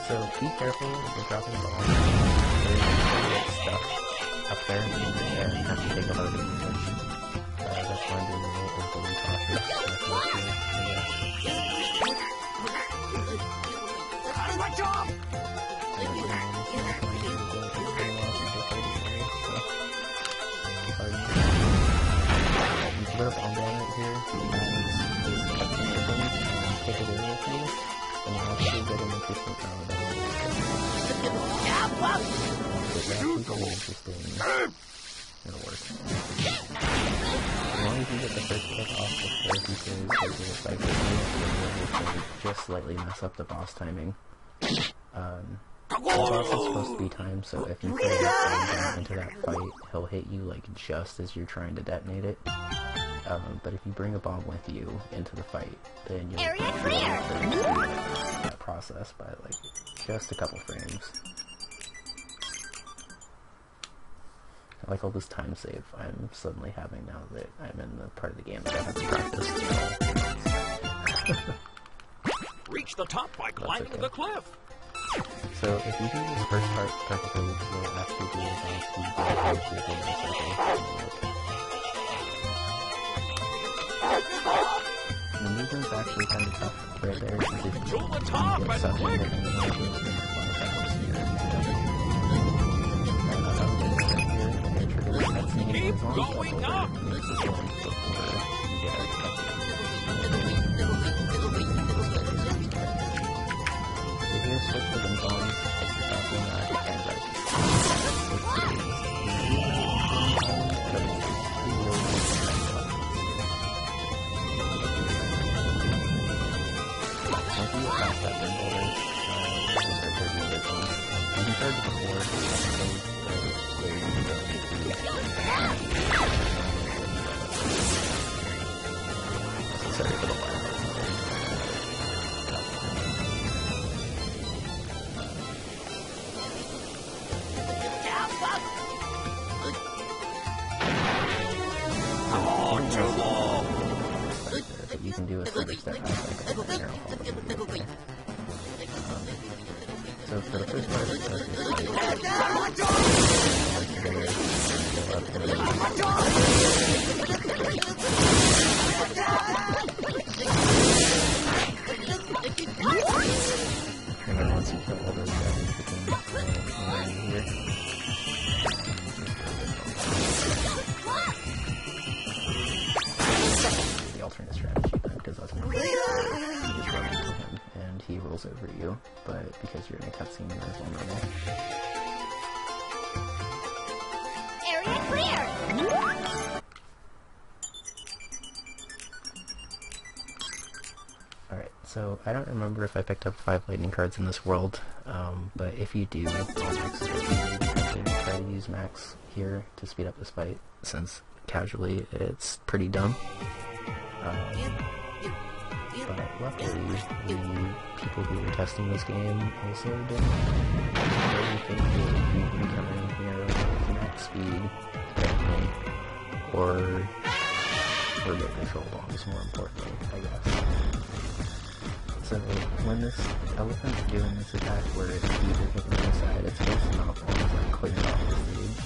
So be careful if you're dropping the ball. There's a get stuck up there and have to take a load of usage. That's why I'm being a little overly cautious. My job! You put a bomb down right here, and just cut some ribbons and take it in with you, and you actually get an interesting sound. It's actually very interesting. It'll work. As long as you get the first kick off before he says there's a cycle, just slightly mess up the boss timing. The boss is supposed to be timed, so if you put a bomb down into that fight, he'll hit you like just as you're trying to detonate it. But if you bring a bomb with you into the fight, then you'll that process by like just a couple frames. I like all this time save I'm suddenly having now that I'm in the part of the game that I have to practice. Reach the top by climbing the cliff. So if you do this first part perfectly, you'll actually do it as you go through the circle. movement's actually kind of tough right there. To the top and click! Keep going up! Switch the guns on, sorry for the line. But you can do a further step back like there. So for the first part, it's and then once you kill all those guys, you can here. The alternate strategy, because that's more you just run into him and he rolls over you, but because you're in a cutscene, you're vulnerable. Area clear! Alright, so I don't remember if I picked up 5 lightning cards in this world, but if you do, I'll try to use max here to speed up this fight, since casually it's pretty dumb. But luckily, the people who were testing this game also didn't really think that you can come in here with max speed, apparently, or get control bombs, more importantly, I guess. So when this elephant's doing this attack where it's either kicking on the side, it's supposed to knock bombs like clear off the stage.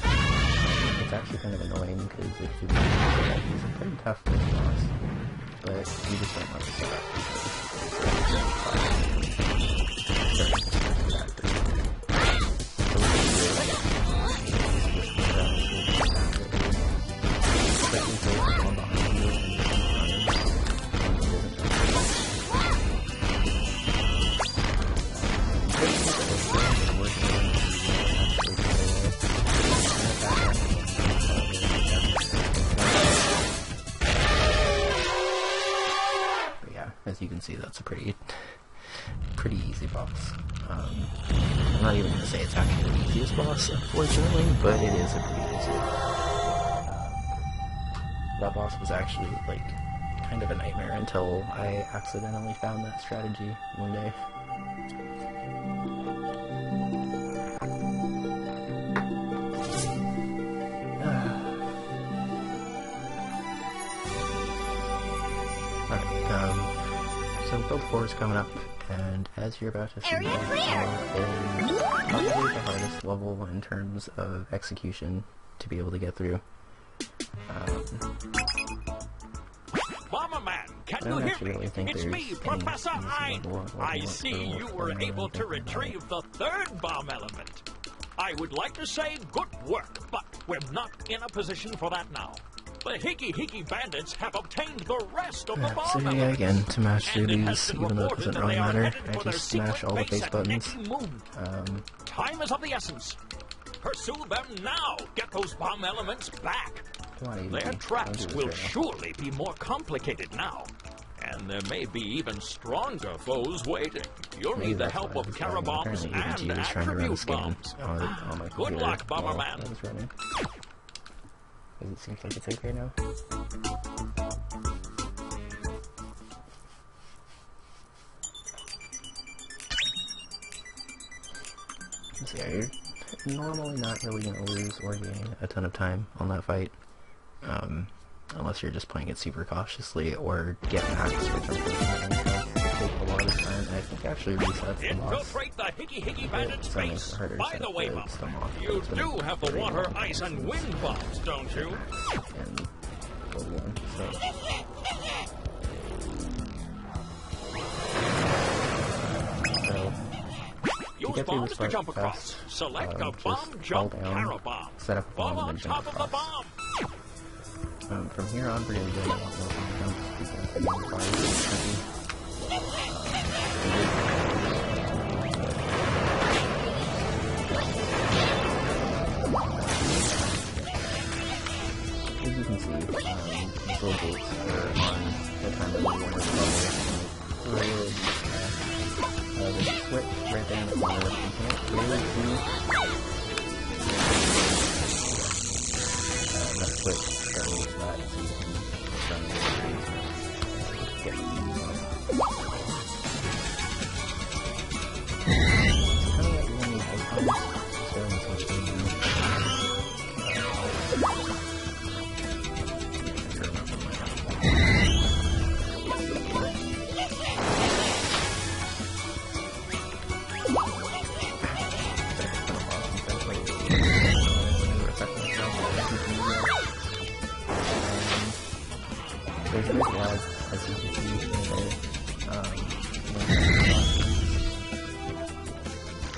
It's actually kind of annoying because if you do that, he's a pretty tough boss, but you just don't want to set up because it's kind of as you can see, that's a pretty easy boss. I'm not even going to say it's actually the easiest boss, unfortunately, but it is a pretty easy one. That boss was actually, like, kind of a nightmare until I accidentally found that strategy one day. So Build 4 is coming up, and as you're about to see, is probably the hardest level in terms of execution to be able to get through. Bomberman, can you hear me? It's me, Professor Ein. I see you were able to retrieve the 3rd bomb element. I would like to say good work, but we're not in a position for that now. The Hickey Bandits have obtained the rest of the bomb so yeah, elements. again, to mash through these, even though it doesn't really matter, I just smash all the face buttons. Time is of the essence. Pursue them now. Get those bomb elements back. Their traps will surely be more complicated now. And there may be even stronger foes waiting. You'll need the help of Carabombs and attribute bombs. Good luck, Bomberman. It seems like it's okay now. So yeah, you're normally not really going to lose or gain a ton of time on that fight. Unless you're just playing it super cautiously or get max, which unfortunately take a lot of time, and I think actually resets the boss. Infiltrate the Hickey Bandit space. By the way, you do have the water, ice, and wind bombs, don't you? And gold one, so. get through bombs this to part jump across. fast, Select a just bomb fall jump down, arrow bomb. set up a bomb, Bomb and on then jump top of the across. bomb. From here on, we're going to do a lot more bomb jumps because the game requires as you can see, these little gates are on the time that we enter the level. There's a switch right there in the corner. You can't really see that switch that moves that, so you can run the trees and get them. It's kind of like one of these icons, so in switch to there's a big lag, as you can see in there.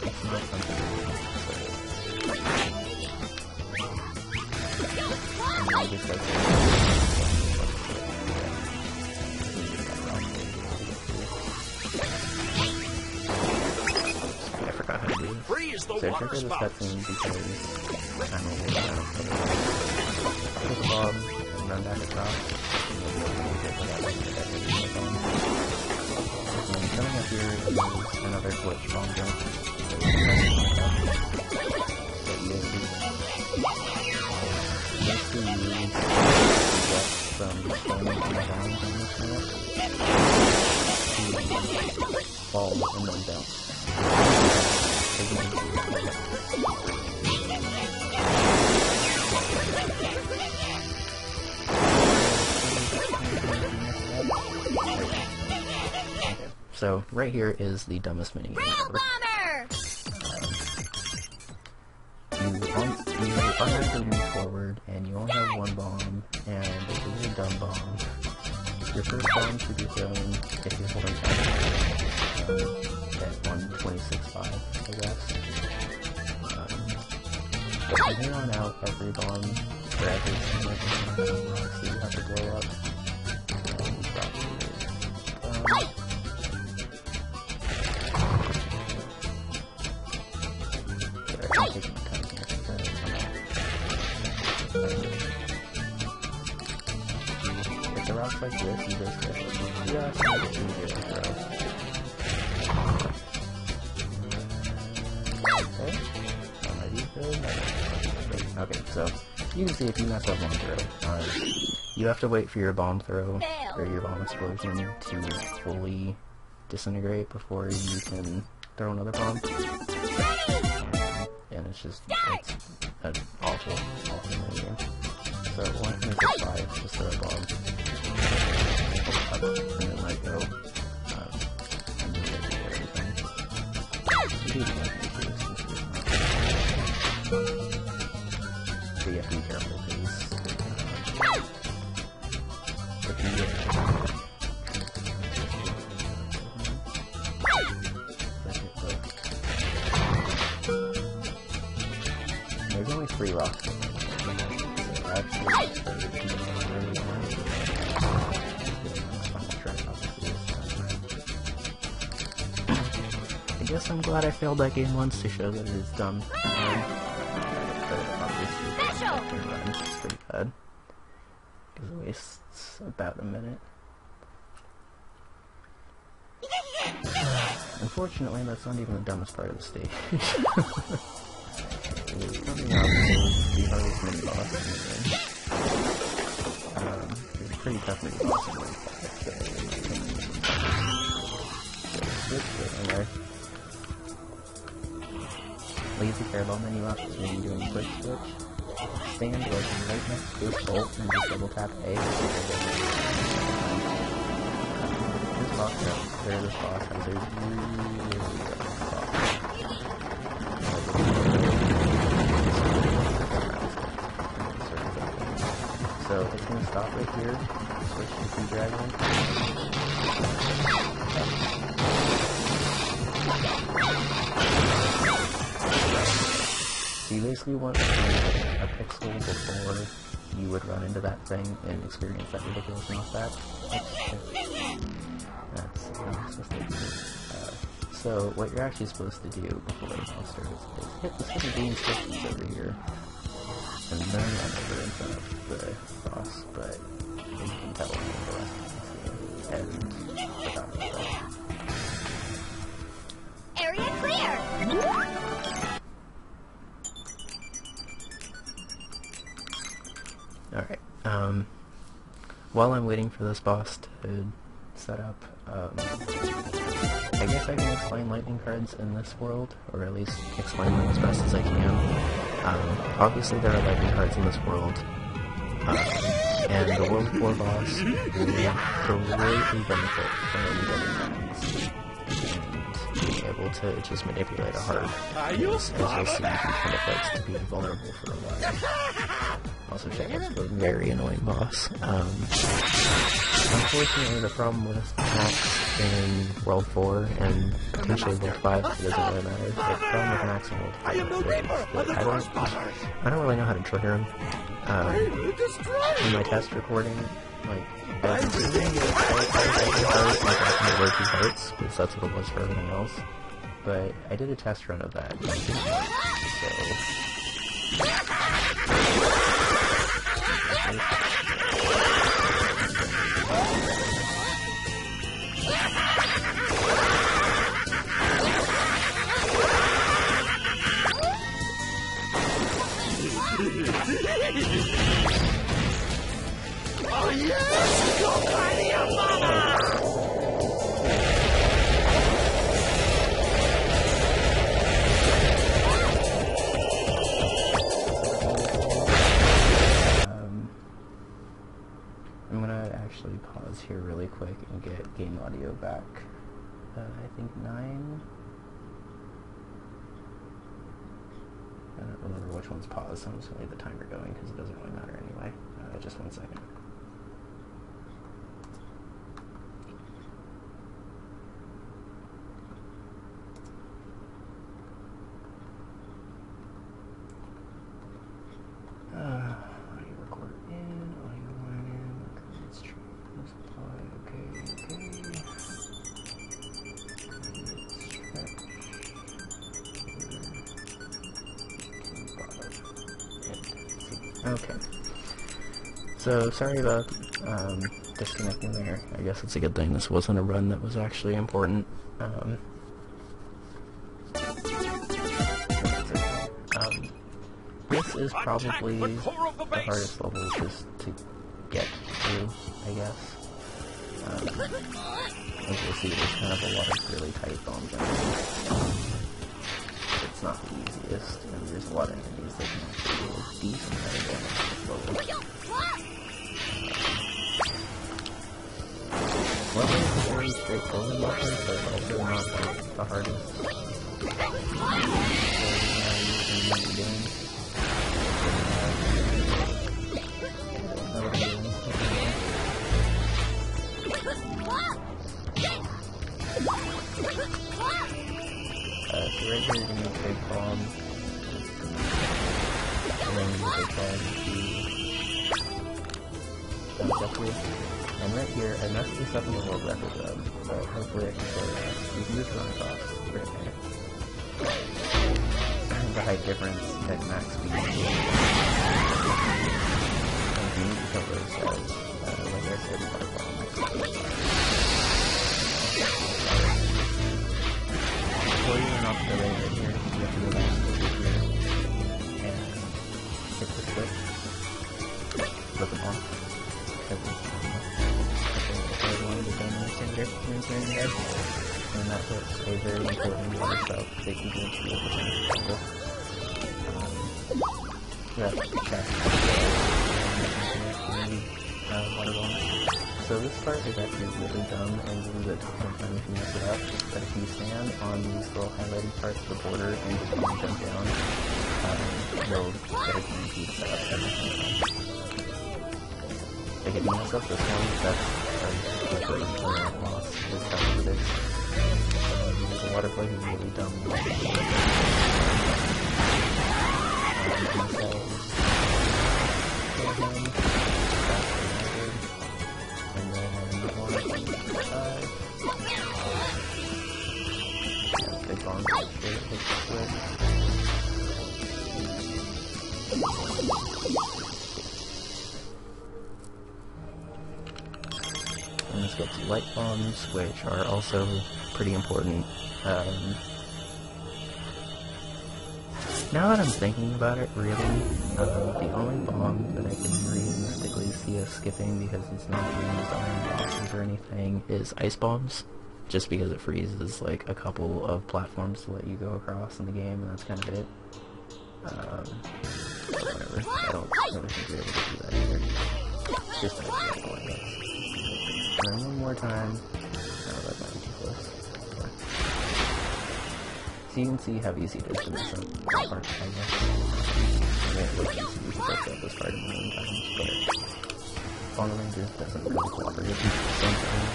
It's not something just like I forgot how to do this. Freeze the So water trigger this spout. cutscene because I'm able to pick a bomb and run back across. And coming up here is another glitch bomb jump. So you basically use to get some spawning on the bombs on this map to fall and then bounce. So right here is the dumbest minigame ever. You automatically move forward, and you only have one bomb, and this is a dumb bomb. Your first bomb should be thrown if you're holding down at 126.5, I guess. But from here on out, every bomb for every single rocks that you have to blow up, if the rock's like this, you just get it. Yeah, it's not too good to throw. Okay. Okay, so you can see if you mess up one throw, you have to wait for your bomb throw, or your bomb explosion to fully disintegrate before you can throw another bomb. And it's just, it's an awful game. So one can just 5, just throw a bomb, and then let go, and then get everything. You do the same thing too, since it's not. So you have to be careful, because if you get there's only 3 rocks. I guess I'm glad I failed that game once to show that it is dumb. But obviously, it's pretty bad. Because it wastes about a minute. Unfortunately, that's not even the dumbest part of the stage. Coming up is the hardest mini-boss in the game. It's a pretty tough mini-boss in there. Leave the careball menu up when you're doing a quick switch. Stand like right next to this bolt and just double tap A. This boss has a really rough boss. So it's going to stop right here, switch to Speedrunning. So you basically want to do a pixel before you would run into that thing and experience that ridiculous knockback. That's not supposed to do. So what you're actually supposed to do before the monster is hit the 17 switches over here, and then run over in front of the boss, but you can tell from the rest of the and forgot about that. Area clear! Alright, while I'm waiting for this boss to set up, I guess I can explain lightning cards in this world, or at least explain them as best as I can. Obviously there are lightning cards in this world, and the World 4 boss will greatly benefit from getting mags, and being able to just manipulate a heart, as you'll see, he kind of likes to be invulnerable for a while. Also check out the very annoying boss. Unfortunately, the problem with Max in World 4 and potentially World 5, it doesn't really matter. The problem with Max in World 5 is that I don't really know how to trigger him. In my test recording, like, I was doing it like I where he hurts, because that's what it was for everything else. But I did a test run of that, and it didn't work, Oh yes! Go find your mama! I'm gonna actually pause here really quick and get game audio back. I think 9. I don't remember which one's paused, so I'm just gonna leave the timer going because it doesn't really matter anyway. Just 1 second. Audio record in, audio line in, create stream, supply, okay. Okay. So, sorry about disconnecting there. I guess it's a good thing this wasn't a run that was actually important. This is probably the hardest level just to get through, I guess. As you'll see, there's kind of a lot of really tight bombs. It's not the easiest, and there's a lot of enemies that can actually do a decent amount of damage to this level. Level is very straightforward level, but also not like the hardest. So right here you're going to use big bomb, and then use big bomb to bounce up here. And right here, I messed this up in the world record though, but hopefully I can show you that. You can just run across right there. The height difference at max speed. And you need to cover those sides. Like I said, you got a bomb. Before you run off the way right here, you have to go back to the here and hit the switch. Flip them off. And that hits a very important water spout that you can see at the center. Water bomb. So this part is actually really dumb and you lose a ton of time if you mess it up, but if you stand on these little highlighted parts of the border and just jump down, you'll get a guaranteed setup every single time. Like if you mess up this one, that's a permanent loss. That's how it is. The water plug is really dumb. Big bomb straight hit the switch. And let's get to light bombs, which are also pretty important. Now that I'm thinking about it, really, the only bomb that I can realistically see us skipping because it's not used on bosses or anything is ice bombs. Just because it freezes like a couple of platforms to let you go across in the game, and that's kind of it. But whatever. I don't really think we're able to do that either. Just an example, I guess. And then one more time. No, that might be too close. Yeah. So you can see how easy it is to mess up that part, I guess. I mean, it looks easy because I've got this part a million times, but Bomberman just doesn't really cooperate with the same thing.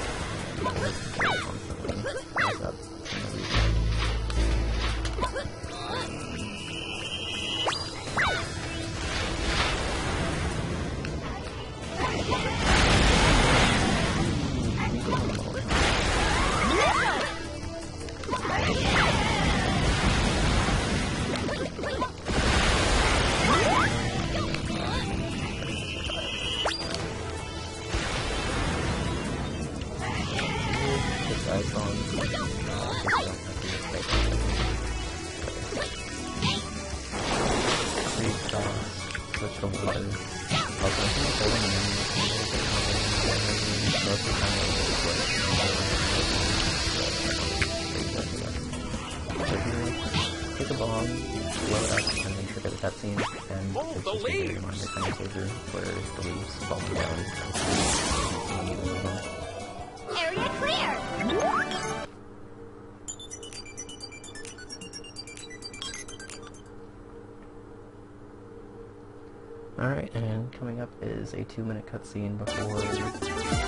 Constantly mess up for no reason. Take a bomb, blow it up, and then trigger the cutscene, and it's just a reminder kind of over where the leaves falling down. Area clear! Alright, and coming up is a 2-minute cutscene before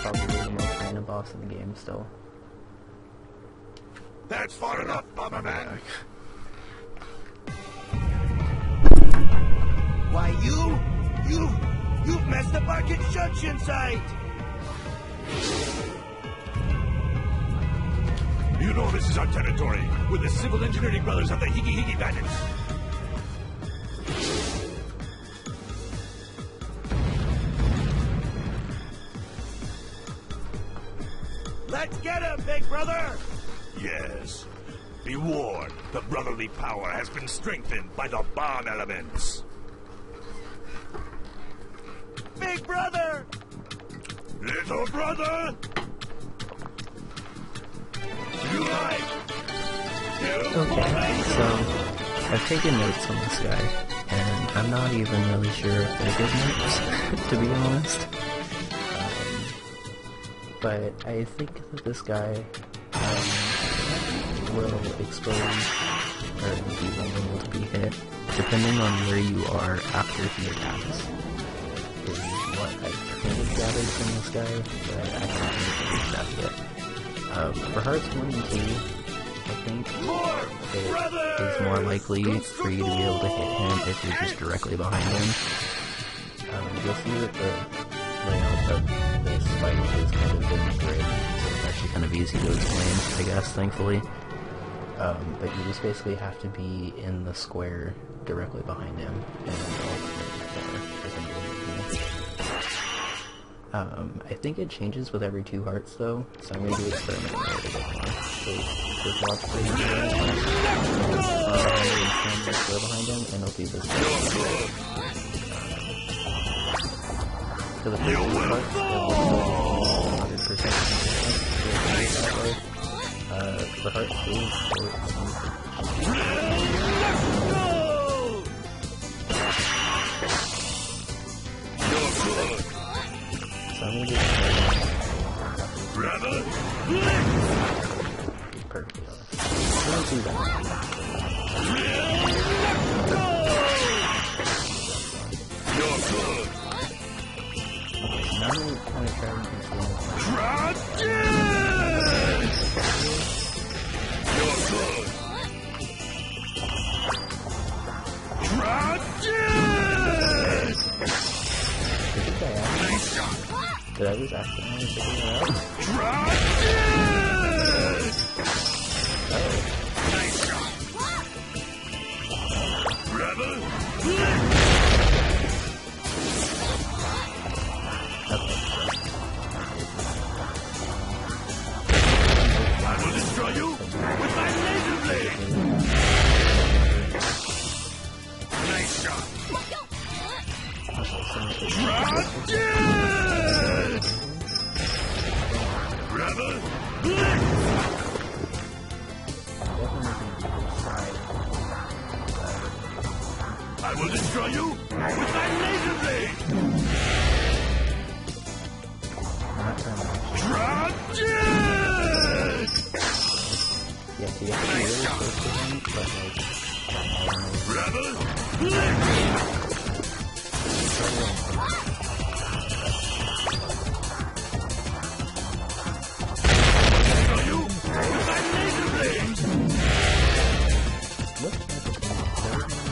probably the most random boss in the game still. That's far enough, Bomberman! Why, you've messed up our construction site! You know this is our territory. We're the civil engineering brothers of the Hiki Hiki Bandits. Let's get him, big brother! Yes. Be warned, the brotherly power has been strengthened by the bomb elements. Big brother! Little brother! You like? Okay, so I've taken notes on this guy, and I'm not even really sure if they're good notes, to be honest. But I think that this guy will explode or be vulnerable to be hit, depending on where you are after he attacks. Is what I've kind of gathered from this guy, but I haven't reached that yet. For hearts 1 and 2, I think it's more likely for you to be able to hit him if you're just directly behind him. You'll see that the layout of this fight is kind of in the grid, so it's actually kind of easy to explain, I guess, thankfully. But you just basically have to be in the square directly behind him, and I think it changes with every 2 hearts though, so I'm going to do experimenting there to get more. So just watch the square behind him, and I'll do this for the first 2 hearts, it will 100% for heart 2, so I'm gonna do Brother! perfectly honest. I'm gonna do that. You're good! Now I'm gonna kind of try and control You're good! Did I just accidentally figure that out? Drop it! Oh. Nice shot! Rebel! I will destroy you with my laser blade! Nice shot! Drop it! Rebel! I will destroy you with my laser blade! Drop it! Yeah, so you have to be really close to him, but like... Rebel! Destroy you with my laser blade!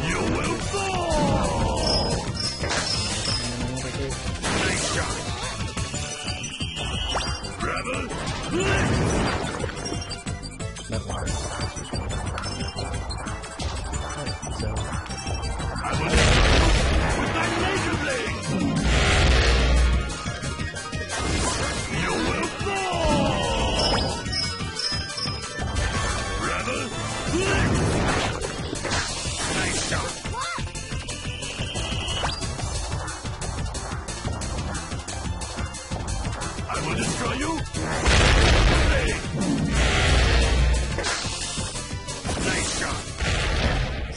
You will fall! Nice shot! Rebel! So, I will destroy you with my laser blade! You will fall! Rebel! Nice shot! I will destroy you with my laser blade! Nice shot!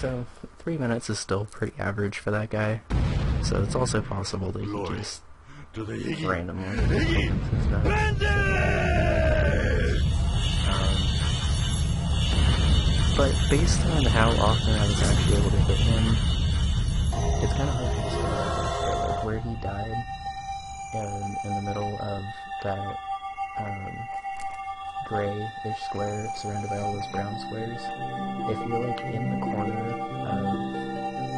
so 3 minutes is still pretty average for that guy. So it's also possible that he just To the Iggy! randomly but based on how often I was actually able to hit him, it's kind of hard to describe like where he died in the middle of that gray-ish square surrounded by all those brown squares. If you're like in the corner of,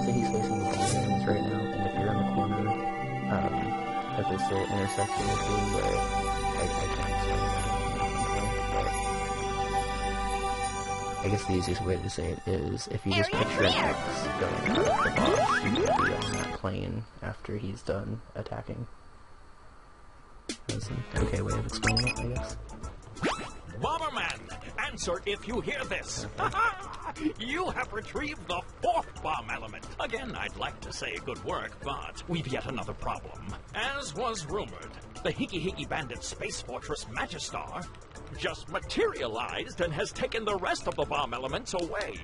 say he's facing the Bombermans right now, and if you're in the corner at this intersection between where I can't explain it, but I guess the easiest way to say it is if you just picture an X going up the boss, you could be on that plane after he's done attacking. That's an okay way of explaining it, I guess. Bomberman, answer if you hear this. You have retrieved the 4th bomb element. Again, I'd like to say good work, but we've yet another problem. As was rumored, the Hiki Bandit Space Fortress Magistar just materialized and has taken the rest of the bomb elements away.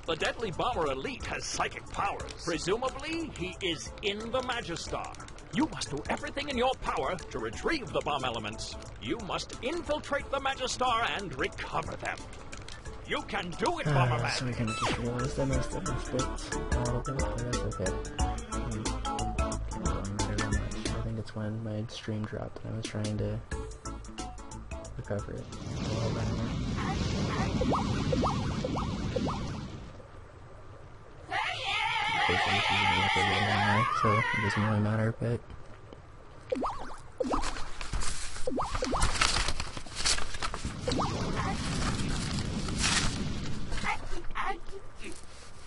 The Deadly Bomber Elite has psychic powers. Presumably, he is in the Magistar. You must do everything in your power to retrieve the bomb elements. You must infiltrate the Magistar and recover them. You can do it, Bomberman! So I kind of just realized I messed up my splits a little bit, but that's okay. It doesn't matter that much. I think it's when my stream dropped and I was trying to recover it a little better. So it doesn't really matter, but...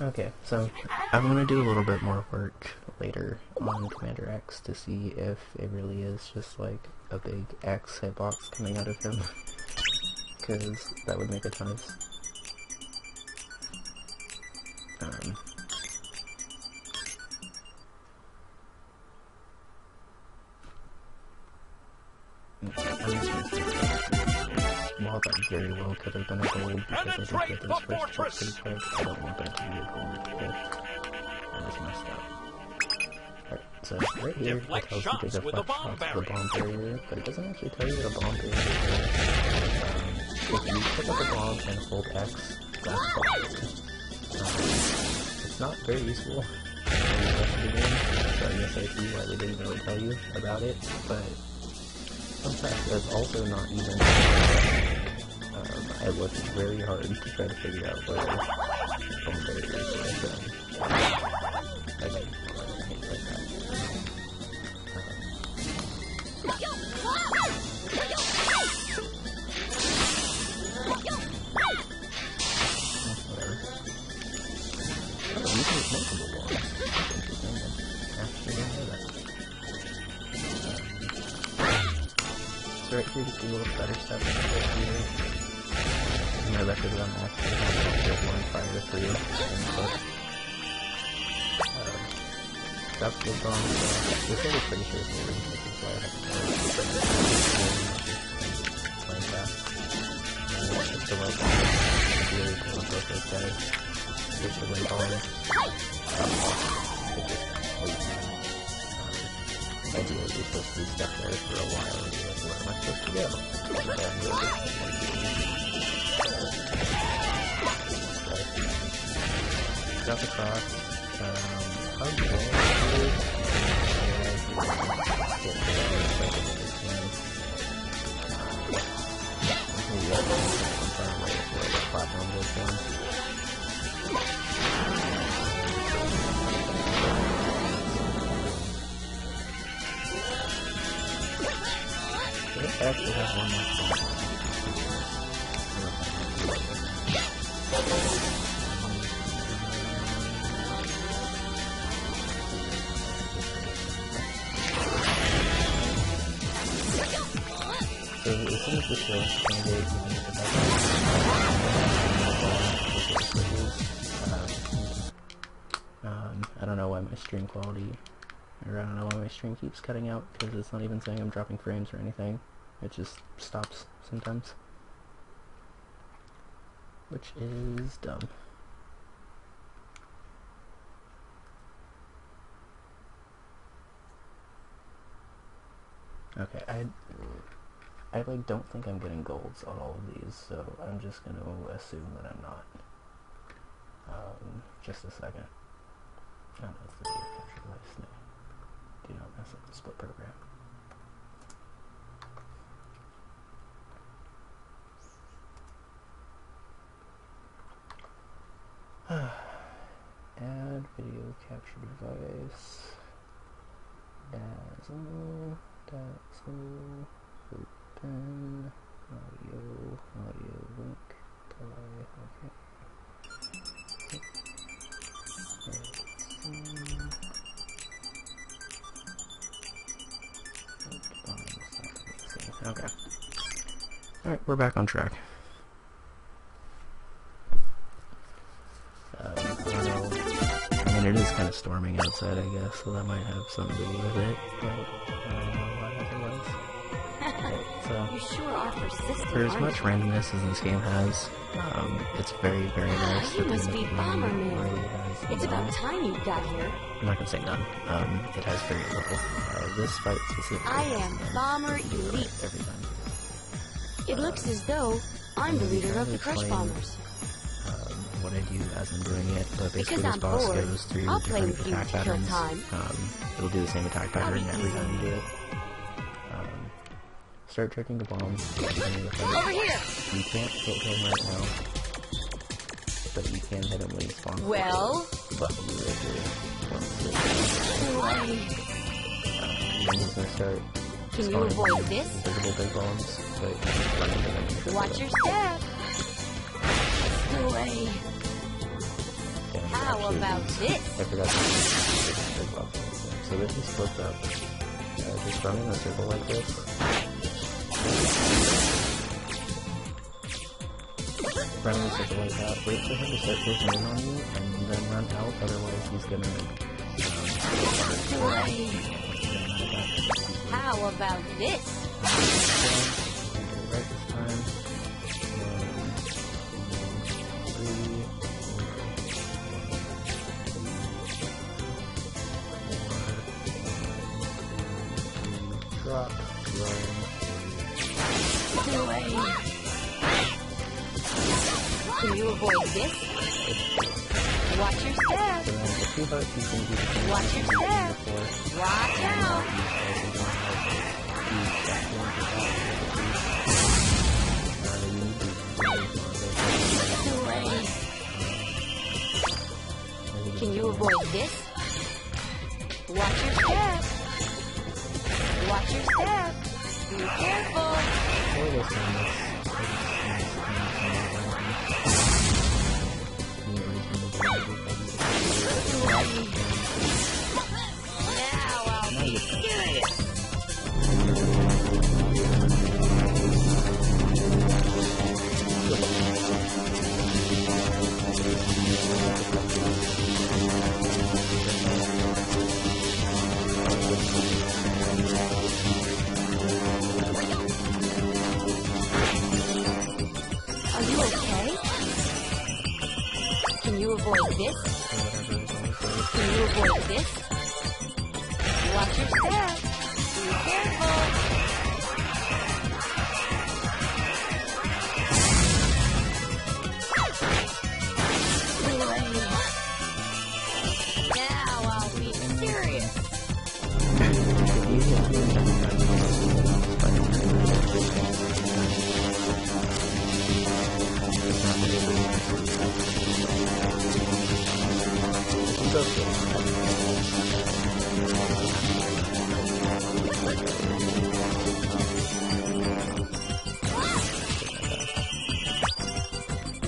Okay, so I'm gonna do a little bit more work later on Commander X to see if it really is just like a big X hitbox coming out of him, because that would make a ton of while that very well could have been a gold because I did get those first checks pretty quick, I don't want that to be a gold if I just messed up. Alright, so right here it tells you to deflect shots with the bomb barrier, but it doesn't actually tell you what a bomb barrier is. If you pick up a bomb and hold X, that's bomb. It's not very useful in the rest of the game, so I guess I see why they didn't really tell you about it, but fun fact, that's also not even... I looked very hard to try to figure out where bomb barriers were, I hate like that. pretty cool little stutter step in the first year. My record on that, I have one prior to 3 in the book. That's the bomb, this one is pretty straightforward, which is why I have to play fast. It's the right ball, it's really cool with both those guys. It's the right ball. Ideally, you're supposed to be stuck there for a while and be like, where am I supposed to go? Got the cross. How do you I actually have one more song. So as soon as the show is going to get I don't know why my stream quality, or I don't know why my stream keeps cutting out, because it's not even saying I'm dropping frames or anything. It just stops sometimes, which is dumb. Okay, I like don't think I'm getting golds on all of these, so I'm just gonna assume that I'm not. Just a second. Oh no, it's the video capture device. No. Do not mess up the split program. Add video capture device. Dazzle. Open. Audio link. Okay. Okay. Alright, we're back on track. I mean, it is kind of storming outside, I guess, so that might have something to do with it, but I don't know what otherwise. So, You sure are persistent, for as aren't much you? randomness as this game has, it's very, very nice You that must the be game Bomberman. really has It's about time you got here. I'm not gonna say none. It has very little. This fight specifically I has am none. Bomber You do it Elite. every time. It looks as though I'm the leader of the Crush Bombers. What I do as I'm doing it, but basically Because this I'm boss bored, goes through I'll play different with you attack to kill patterns. time. It'll do the same attack pattern be every easy. time you do it. Start tricking the bomb. Over here! You can't hit him right now, but you can hit him when he spawns. Well? But you right here. Then he's gonna start Can you spawning avoid this? invisible big bombs, but you just run into them and triple Watch them. your step! Away. And How actually, about this? I forgot to use big bomb. So this is splits up. Just run in a circle like this. Run in a circle like that. Wait for him to start closing in on you, and then run out. Otherwise, he's gonna. How about this? Right this time. 3, 4, drop, run. Can you avoid this? Watch your step! So then the 2 hearts you can do the same Watch thing your you did step. before. Watch out! Can you avoid this? Watch your step! Watch your step! Be careful! Now I'll be serious! Can you avoid this? Can you avoid this? Watch your step. Be careful. Now I'll be serious.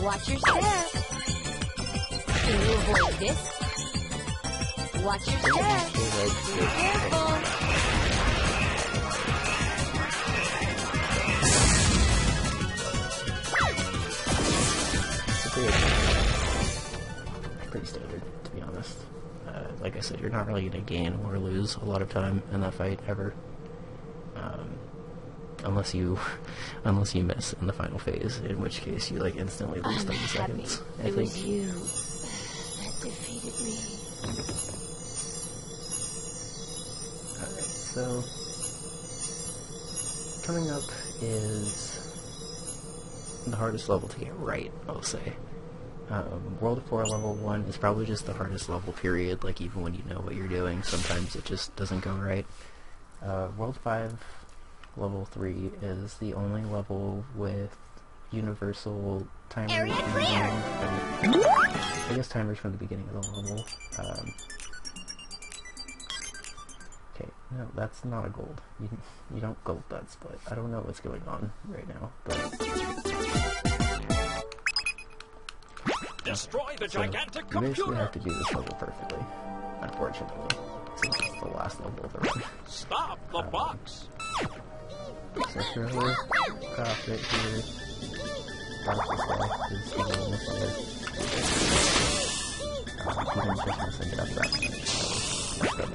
Watch your step. Can you avoid this? Watch your step. Be careful. Pretty standard, to be honest. Like I said, you're not really going to gain or lose a lot of time in that fight, ever. Unless you miss in the final phase, in which case you like instantly lose 30 seconds. It was you that defeated me. Alright, so coming up is the hardest level to get right, I'll say. World of 4 level 1 is probably just the hardest level, period. Like, even when you know what you're doing, sometimes it just doesn't go right. World 5 level 3 is the only level with universal timers from the beginning. I guess timers from the beginning of the level. Okay, no, that's not a gold. You don't gold that split. I don't know what's going on right now, but... Destroy the gigantic you basically computer! have to do this level perfectly, unfortunately, since it's the last level of the run. Stop the box! So throw across it here. Dodge this guy, because he's a little misleading. He didn't just miss and get up that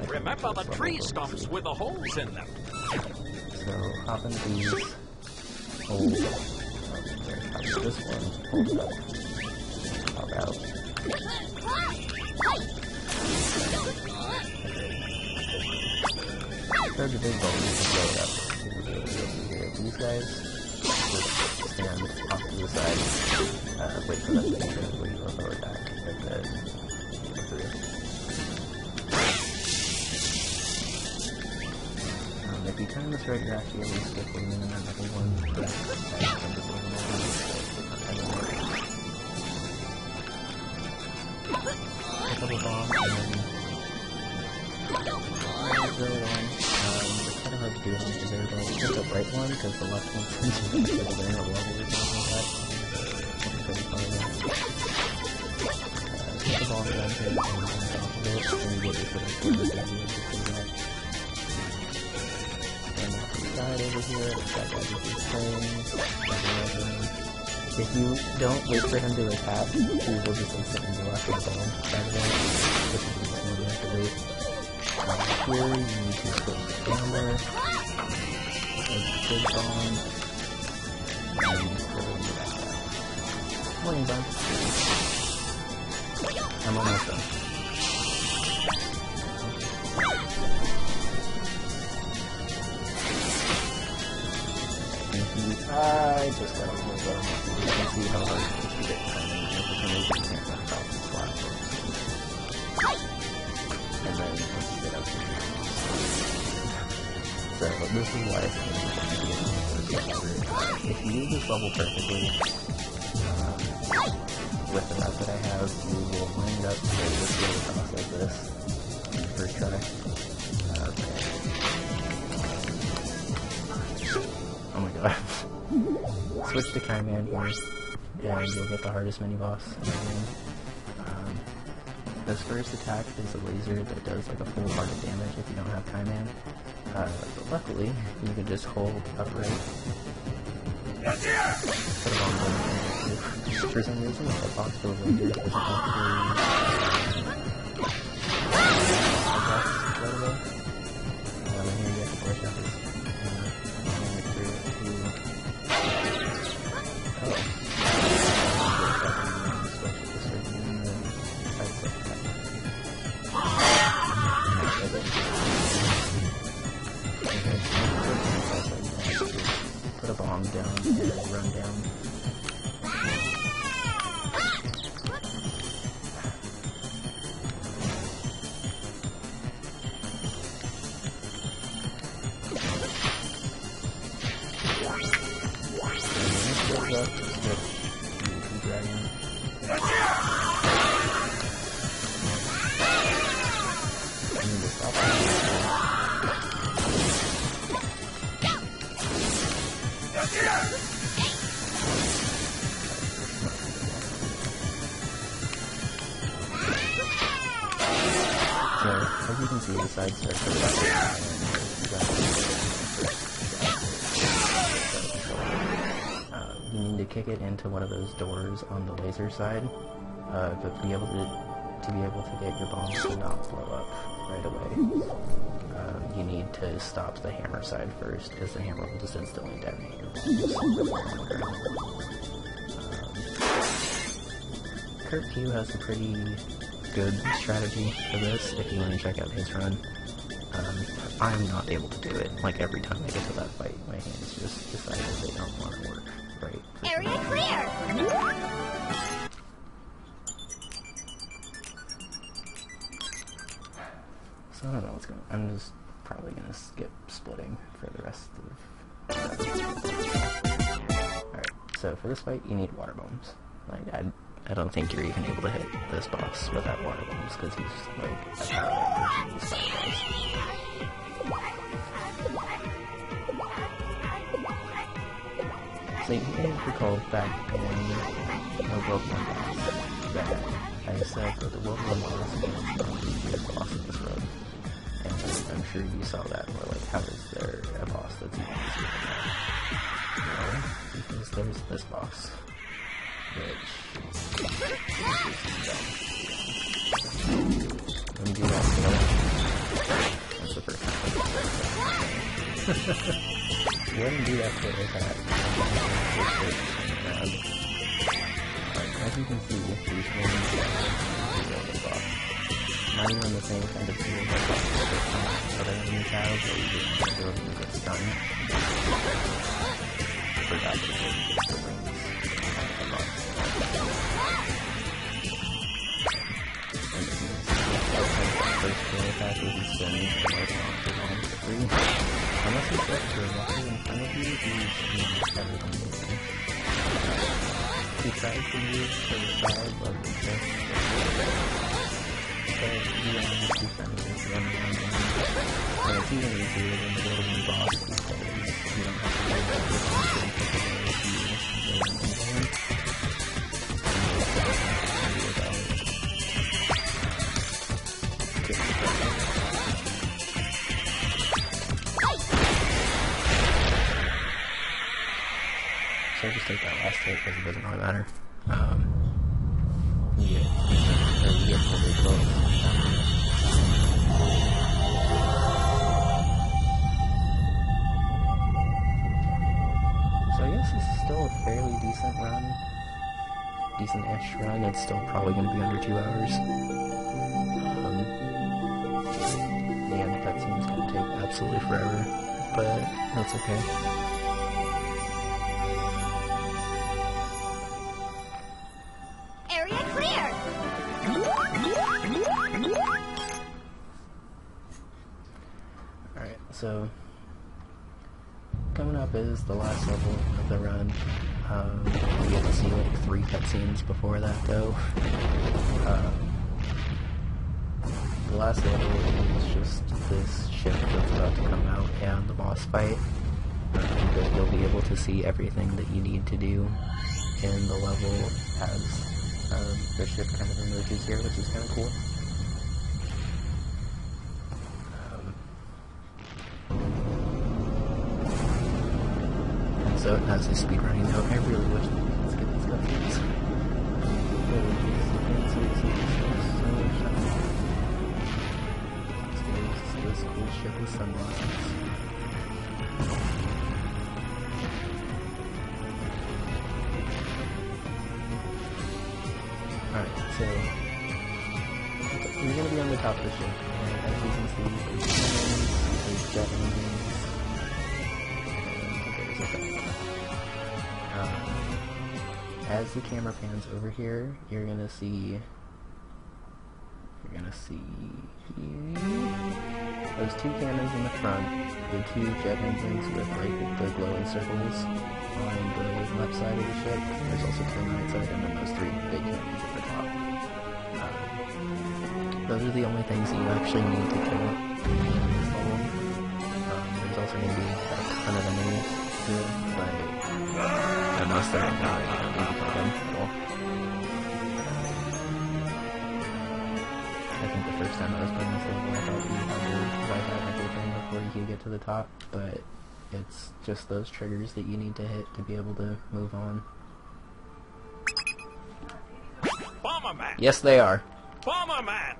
much. Remember the tree stumps with the holes in them. So hop into these holes. Hop into this one, hold it up. Hop out. Throw the big ball, you can blow it up. These guys just stand off to the side, wait for them to enter where you lower back, and then go through. If you time this right, you're actually able to skip one and another one, but a couple bombs, and then throw it on. It's kind of hard to do because they're going to pick the right one because the left one turns into the level or something like that. Pretty funny. Put the ball down here and on top of it, and you get your foot up to the and off the side over here, it's got all these things. If you don't wait for him to attack, he will just instantly go after the ball side of it, which is just you have to wait. Here, you need to put the camera, a big bomb, and you put it in the backpack. Morning, bud. I'm almost done. I just got a little bit. You can see how hard it is to get timing, and for some reason you can't run across the slot. And then once you get up to so this is why it's going to be if you use this level perfectly, with the route that I have, you will wind up with this little across like this first try. Oh my god. Switch to Kaiman here, and you'll get the hardest mini-boss in the game. This first attack is a laser that does like a full heart of damage if you don't have Kaiman. But luckily, you can just hold upright. Put it on the for some reason, the box for the laser doesn't actually right away. And here you have to push up this. So, as you can see, the sides start to left, and you need to kick it into one of those doors on the laser side, but to be able to get your bombs to not blow up right away, you need to stop the hammer side first, because the hammer will just instantly detonate your bombs. Kurt Q has a pretty good strategy for this, if you want to check out his run. I'm not able to do it. Like, every time I get to that fight, my hands just decide that they don't want to work right. Area clear! So I don't know what's going on. I'm just probably going to skip splitting for the rest of Alright, so for this fight, you need water bombs. Like, I don't think you're even able to hit this boss without water bombs, because he's, like, a power version of Spider-Man. So you may recall back in the World 1 boss that I said that the World 1 boss was going to be the boss in this run. And I'm sure you saw that, or like, how is there a boss that's even easier than that? No, because there's this boss, which let me do that together. That's the first time. Go ahead and do that for attack. As you can see, these ones are off. Not even the same kind of tool that other enemies have, where you just go and get stunned. Forgot to get the wings. First kill attack is he spins the most monsters on for free. Unless he's left directly in front of you, he's better than moving. He tries to move to the side of the chest, but he only keeps enemies running around. And it's even easier than the golden boss, because you don't have to worry about this one getting taken away if you go and move him. So just take that last hit because it doesn't really matter. You get really close. So I guess this is still a fairly decent run. Decent-ish run. It's still probably going to be under 2 hours. The end cutscene's going to take absolutely forever, but that's okay. So, coming up is the last level of the run. We get to see like 3 cutscenes before that though. The last level is just this ship that's about to come out and the boss fight. But you'll be able to see everything that you need to do in the level as the ship kind of emerges here, which is kind of cool. So it has a speedrunning note. I really wish that we could skip these cutscenes. This cool ship with sunglasses. Alright, so we're gonna be on the top of the ship, and as you can see, there's jet engines. As the camera pans over here, you're gonna see those 2 cannons in the front, the 2 jet engines with like the glowing circles on the left side of the ship. There's also 2 on the right side, and then those 3 big cannons at the top. Those are the only things that you actually need to kill in this level. There's also going to be a ton of enemies too, but most of them are not kill them at all. I think the first time I was playing this level, I thought you had to wipe out everything before you could get to the top, but it's just those triggers that you need to hit to be able to move on. Bomberman! Yes, they are. Bomberman!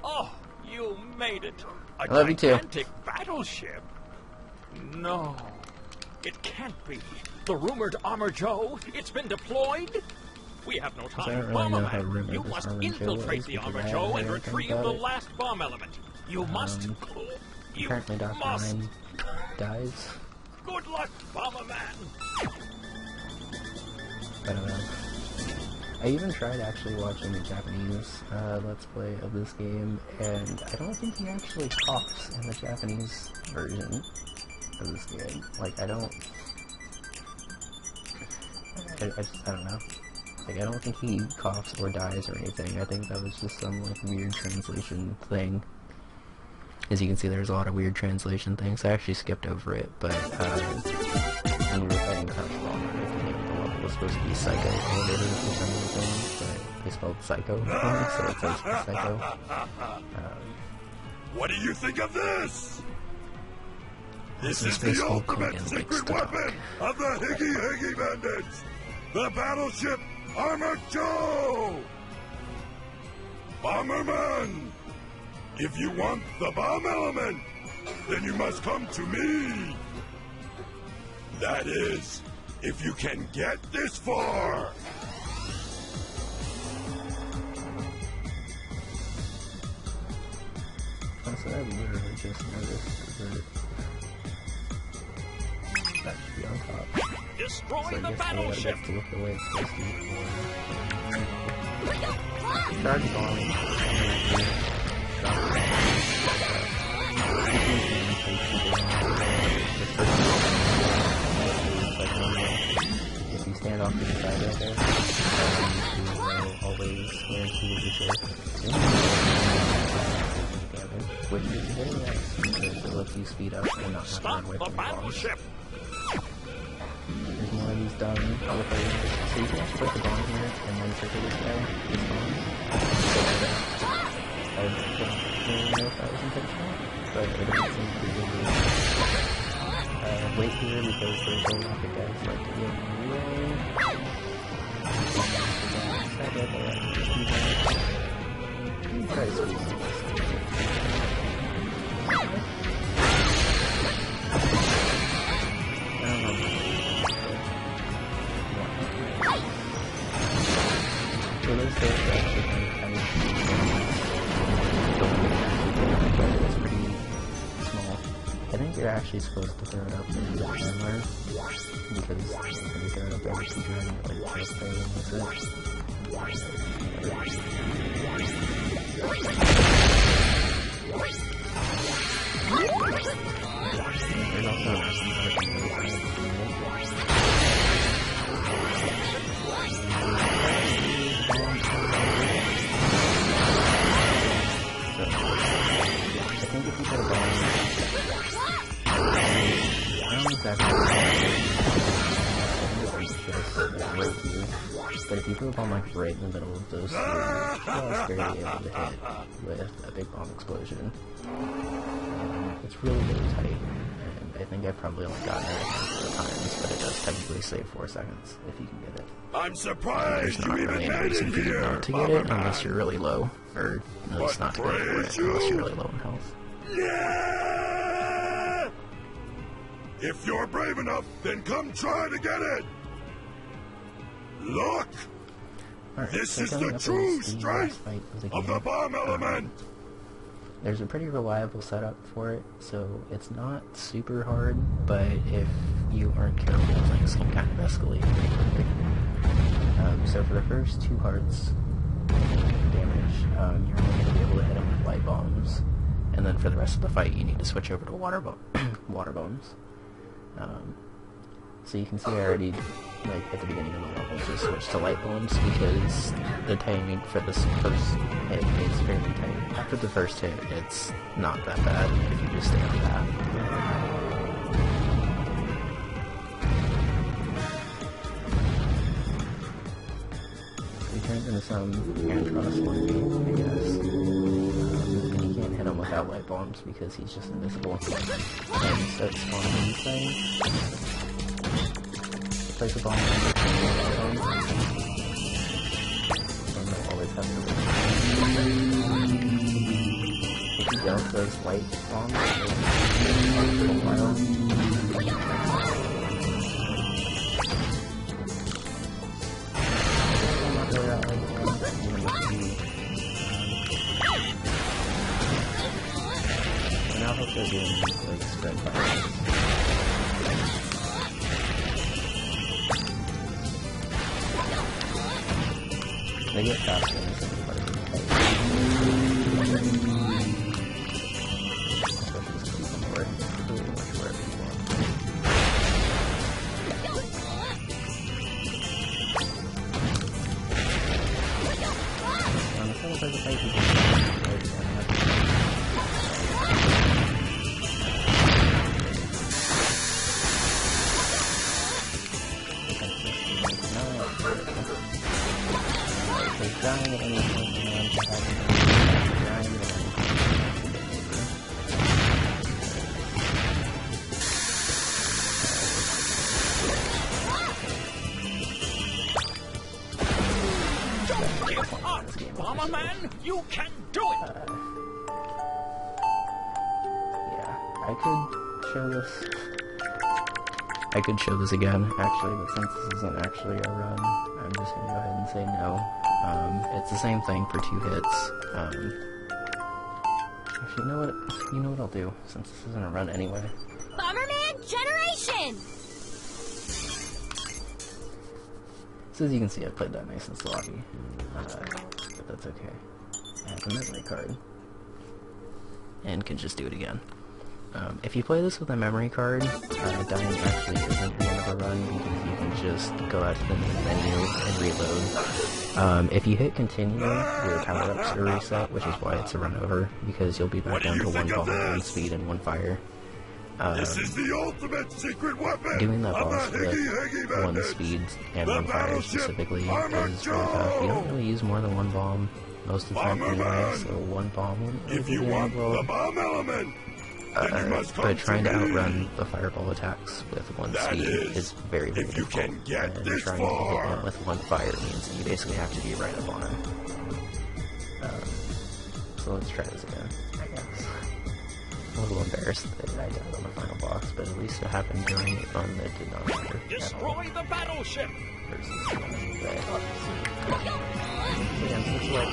Oh, you made it. A I love you too. gigantic battleship. No, it can't be. The rumored Armor Joe, it's been deployed? We have no I time. don't really know how Bomberman, rumored you this must Armor Joe infiltrate is the because Armor I haven't Joe heard and anything retrieve about the it. last bomb element. You must. You Apparently Dr. must. Ryan dies. Good luck, Bomberman. I don't know. I even tried actually watching the Japanese Let's Play of this game, and I don't think he actually coughs in the Japanese version of this game. Like, I don't know. Like, I don't think he coughs or dies or anything. I think that was just some, like, weird translation thing. As you can see, there's a lot of weird translation things. I actually skipped over it, but, when we were fighting Crouch Bomber, the level was supposed to be Psycho Elevator for some reason, but they spelled Psycho wrong, so it says Psycho. What do you think of this? This This is Space the Hulk ultimate Hogan likes secret to talk. weapon of the Higgy Higgy Bandits! The battleship Armor Joe! Bomberman! If you want the bomb element, then you must come to me! That is, if you can get this far! Also, I literally just noticed that that should be on top. Destroy So I the guess I battleship. get to look the way it's supposed to be. Charge bomb. If you stand off to the side right there, you will always guarantee that you're damage, which is very nice because it lets you speed up and not have to Stop run away the from the bombs. battleship. There's more of these done with a, so you can just put the bomb here and then circle this guy, this bomb. I don't really know if that was intentional, but it doesn't seem to be really wait here because there's a lot of guys like to get in the way. Try to squeeze this. I don't know. So those things are actually kind of it's pretty small. I think you're actually supposed to throw it up in the hammer because when you throw it up every speedrun, it like just throws it and that's it. There's also I think if you put a bomb, I don't exactly right here, but if you put a bomb like right in the middle of those three, you're barely able to hit with a big bomb explosion. It's really, really tight, and I think I've probably only gotten it a handful of times, but it does technically save 4 seconds if you can get it. I'm There's surprised not you really even any made reason it for you here, not to get it unless Bomberman. you're really low, or at least not to go for it unless you're really low in health. Yeah! If you're brave enough, then come try to get it! Look! Alright, This so is coming the up true is the strength last fight of the of the game. bomb element! There's a pretty reliable setup for it, so it's not super hard, but if you aren't careful, things can kind of escalate pretty quickly. So for the first 2 hearts damage, you're only going to be able to hit them with light bombs, and then for the rest of the fight you need to switch over to water bombs. So you can see I already, like, at the beginning of the level, just switched to light bombs because the timing for this first hit is fairly tight. After the first hit, it's not that bad if you just stay on that. It turns into some Antros looking, I guess. without light bombs because he's just invisible. Starts spawning these things. Place a bomb on the and they'll always have to wait. If you don't, those light bombs will last for a while. And I hope they're doing like spread fire. They get faster in the second part of the fight. Especially since you can work pretty much wherever you want. On the second part of the fight, you can dying at any point, man, dying at any point. Don't give up, Bomberman! You can do it! Yeah, I could show this again, actually, but since this isn't actually a run, I'm just gonna go ahead and say no. It's the same thing for 2 hits. Actually, you know what I'll do, since this isn't a run anyway. Bomberman Generation! So as you can see, I played that nice and sloppy, but that's okay. I have a memory card, and can just do it again. If you play this with a memory card, dying actually isn't the end of a run, because you can just go out to the main menu and reload. If you hit continue, your power-ups are reset, which is why it's a run over, because you'll be back down to 1 bomb, 1 speed, and 1 fire. This is the ultimate secret weapon. Doing that boss with 1 speed and 1 fire specifically is really tough. You don't really use more than 1 bomb most of the time anyway, so 1 bomb wouldn't really If you want the bomb element, but trying to outrun the fireball attacks with 1 speed is very, very difficult. And trying to hit him with 1 fire means that you basically have to be right up on him. So let's try this again, I guess. I'm a little embarrassed that I got on the final boss, but at least it happened during a run that did not matter. Destroy the battleship! Versus the one that obviously. So again, this is what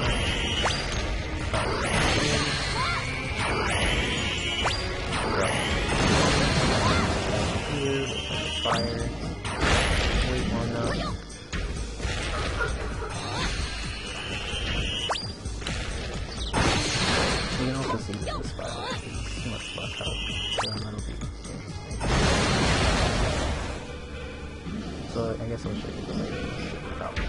here, fire, wait long enough. You can also see that this fire is much less health, so that'll be interesting. So I guess I'll show you the latest problem.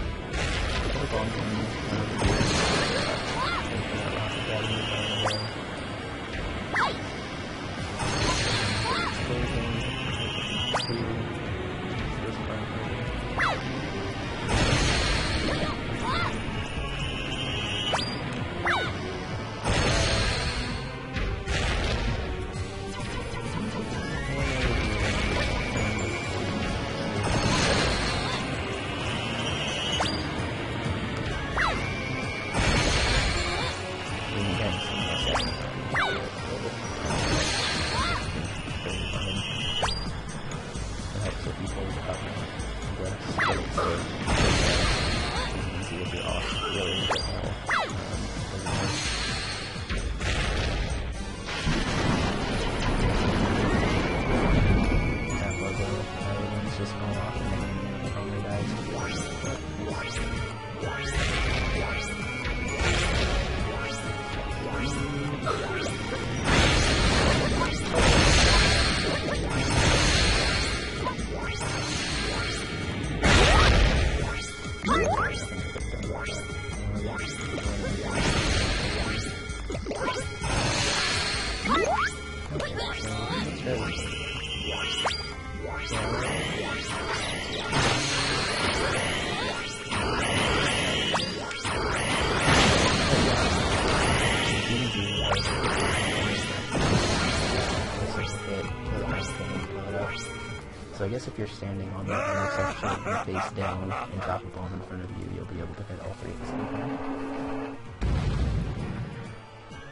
guess if you're standing on the intersection face down and drop a bomb in front of you, you'll be able to hit all three at the same time.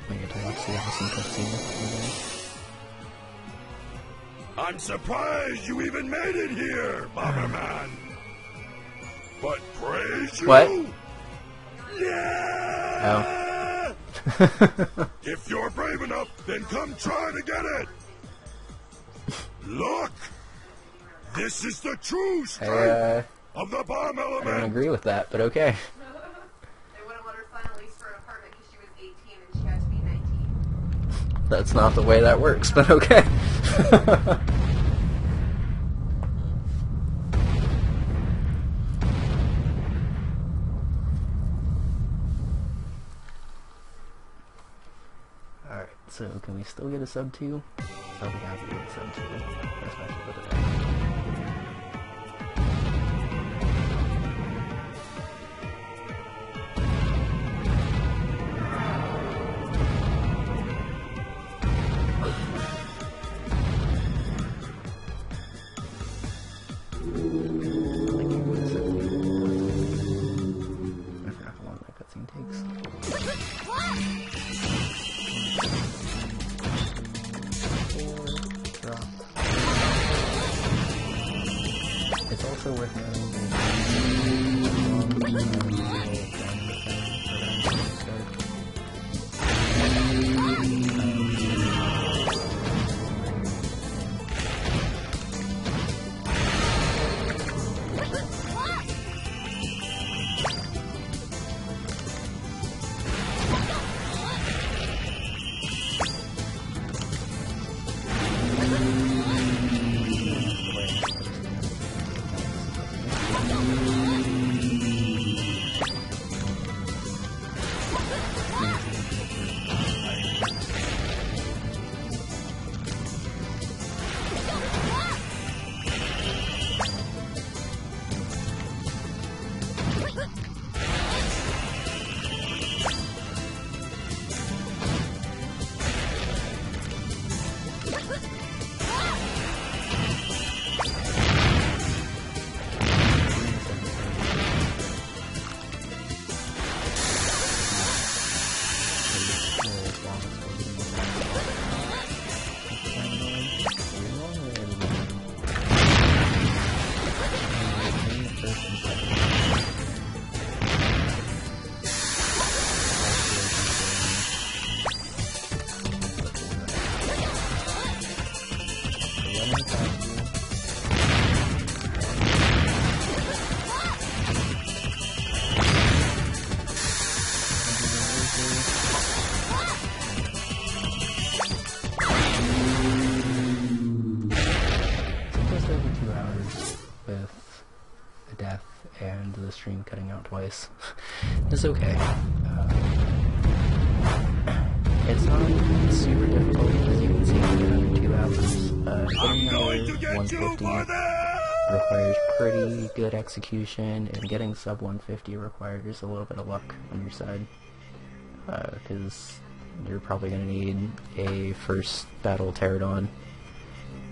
We get to watch the awesome cutscene. I'm surprised you even made it here, Bomberman. But praise you. What? Yeah! Oh. If you're brave enough, then come try to get it. Look! This is the true strength of the bomb element. I don't agree with that, but okay. They wouldn't let her sign a lease for an apartment because she was 18 and she had to be 19. That's not the way that works, but okay. Alright, so can we still get a sub 2? I'll be happy with a sub 2, especially with the I forgot how long that cutscene takes. Drop. It's also worth noting and the stream cutting out twice. It's okay. It's not super difficult, as you can see, in 2 hours. Getting under 150 requires pretty good execution, and getting sub 150 requires a little bit of luck on your side. Because you're probably going to need a first battle pterodon,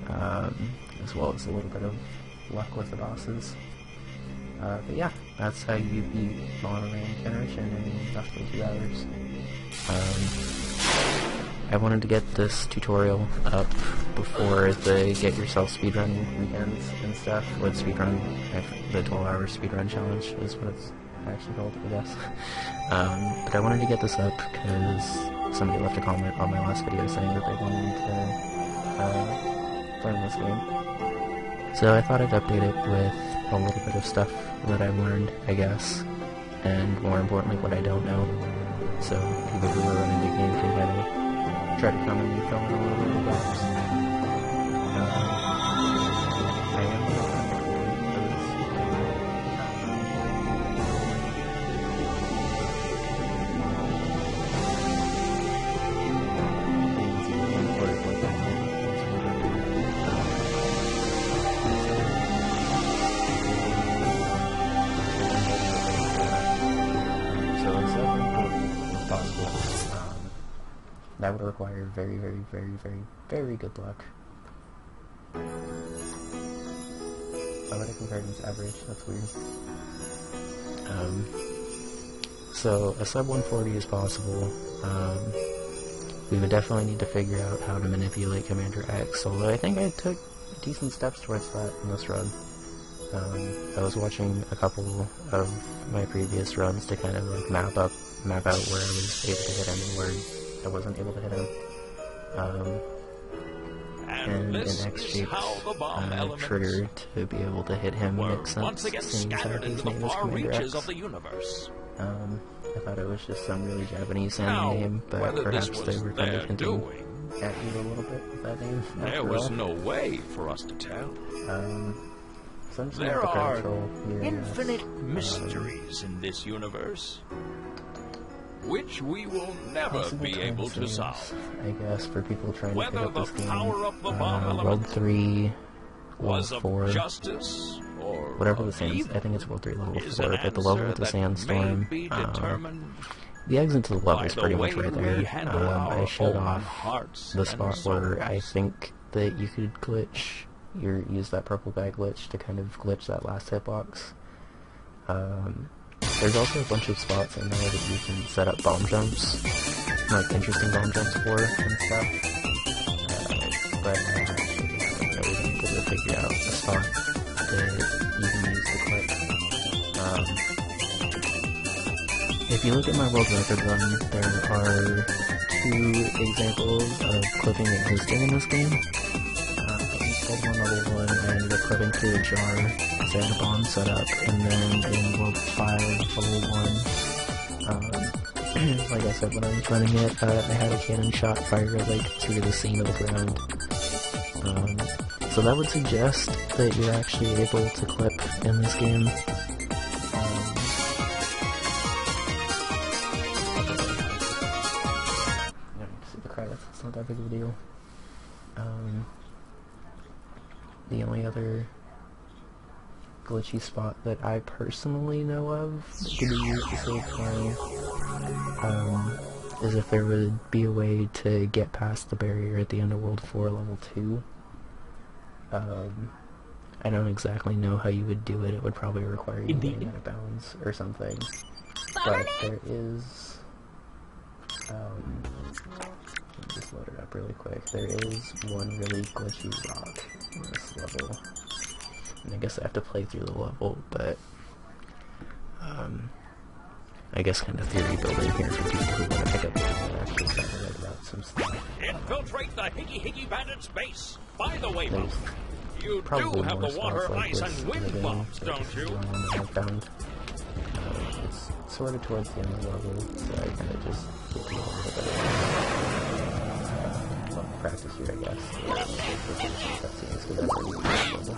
as well as a little bit of luck with the bosses. But yeah, that's how you beat Bomberman Generation in roughly 2 hours. I wanted to get this tutorial up before the Get Yourself Speedrun weekends and stuff, with speedrun, the 12-hour speedrun challenge is what it's actually called, I guess. But I wanted to get this up because somebody left a comment on my last video saying that they wanted to learn this game. So I thought I'd update it with a little bit of stuff that I've learned, I guess, and more importantly, what I don't know. So people who are running the game can kind of try to come and fill in a little bit of the gaps. I am that would require very, very, very, very, very good luck. Why would I compare against average? That's weird. So a sub 140 is possible. We would definitely need to figure out how to manipulate Commander X, although I think I took decent steps towards that in this run. I was watching a couple of my previous runs to kind of like map out where I was able to hit him and where I wasn't able to hit him. And in X-Shaped trigger to be able to hit him makes sense, seeing as how his name is Commander X. I thought it was just some really Japanese sounding name, but perhaps they were kind of hinting at you a little bit with that name. There was no way for us to tell. So I'm just There gonna have to are control here, infinite mysteries in this universe, which we will never possible be able to timestamps, solve. I guess, for people trying to pick Whether up the this game. power of the bomb World element 3, was World of 4, justice or whatever the of sands. evil I think it's World 3 level is 4, an but the level answer with the that sandstorm, may be determined the exit to the level by is the pretty way much right we there. handle I our showed own off hearts the and spot where I souls. think that you could glitch, use that purple guy glitch to kind of glitch that last hitbox. There's also a bunch of spots in there that you can set up bomb jumps, like interesting bomb jumps for and stuff. But I actually haven't really been able to figure out a spot that you can use to click. If you look at my world record run, there are 2 examples of clipping existing in this game. World 1 level 1, I ended up clipping through a jar because I had a bomb set up, and then in World 5 level 1, like I said when I was running it, I had a cannon shot fire like through the seam of the ground. So that would suggest that you're actually able to clip in this game. See the credits, it's not that big of a deal. The only other glitchy spot that I personally know of that could be used to save time is if there would be a way to get past the barrier at the end of World 4 level 2. I don't exactly know how you would do it. It would probably require you getting out of bounds or something. But there is... let me just load it up really quick. There is one really glitchy rock in this level. And I guess I have to play through the level, but I guess kind of theory building here for people who want to pick up the game and actually start to read about some stuff. Infiltrate the Higgy Bandit's base. By the way, There's you do probably have more the water, spots like ice, this and in the wind game, bombs, but don't this is you? the one that I found. It's sort of towards the end of the level, so I kind of just get to a little bit of practice here, I guess. Cutscenes, because I've already played the level.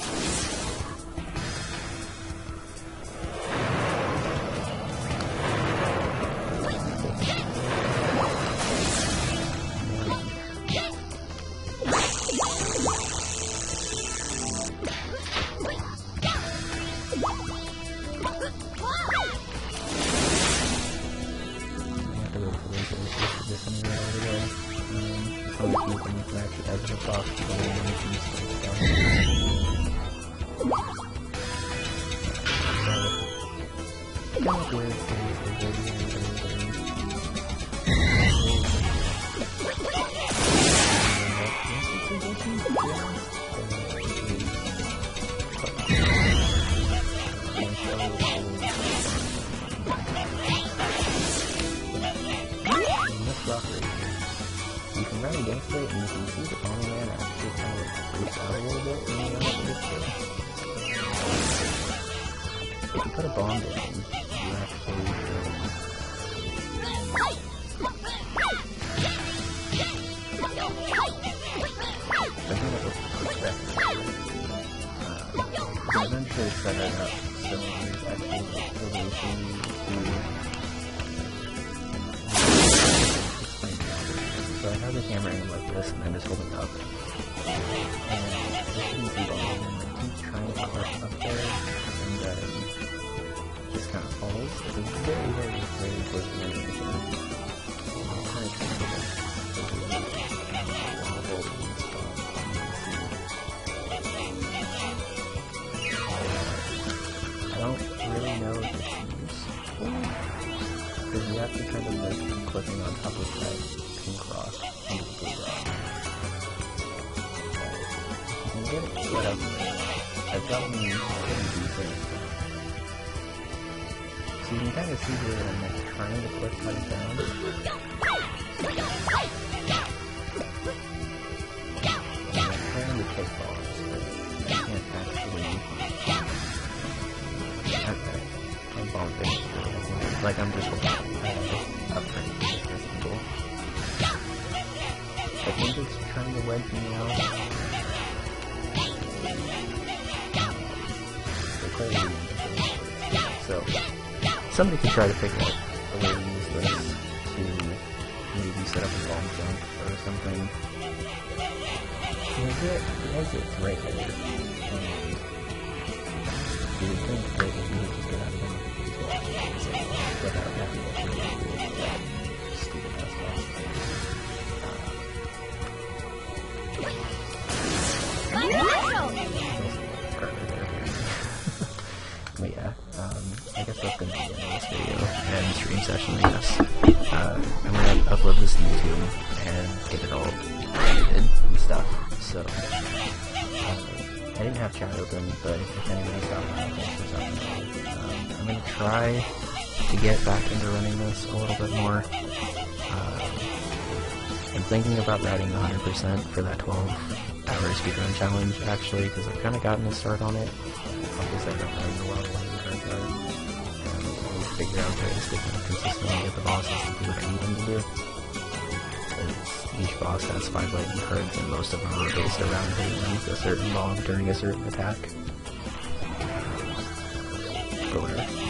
You can run against it, and you can see the Bomberman actually kind of freaks out a little bit when you run up against it. If you put a bomb down, you actually you eventually set it up so there's actually a solution to... So I have the camera angle like this, and I'm just holding up. And I shouldn't be bombing, and I keep trying to push up there, and just kind of falls. It's a very, very, very close to animation. I'm kind of trying to like, hold in the spot. actually kind of like clicking on top of that pink rock into the blue rock. You can get it set up. I've gotten decent. So you can kind of see here that I'm like trying to click right down. I'm trying to click balls, but I can't actually. Okay. I'm bumping. Like I'm just up front. I think it's trying to wedge me out. So, somebody could try to figure out a way to use this to maybe set up a bomb jump or something. The exit's right there. You would think that if you would just get out of one of these walls without having to really do that stupid ass boss. But yeah, I guess that's gonna be the end of this video and stream session, I guess. I'm gonna upload this to YouTube and get it all edited and stuff, so I didn't have chat open, but if anybody's got one, thanks for stopping by. I'm gonna try to get back into running this a little bit more. I'm thinking about riding 100% for that 12-hour speedrun challenge, actually, because I've kind of gotten a start on it. Obviously, I don't know a lot of what the cards are. And I need to figure out ways to kind of consistently get the bosses to do what I need them to do. Each boss has 5 lightning cards, and most of them are based around hitting a certain bomb during a certain attack. But whatever.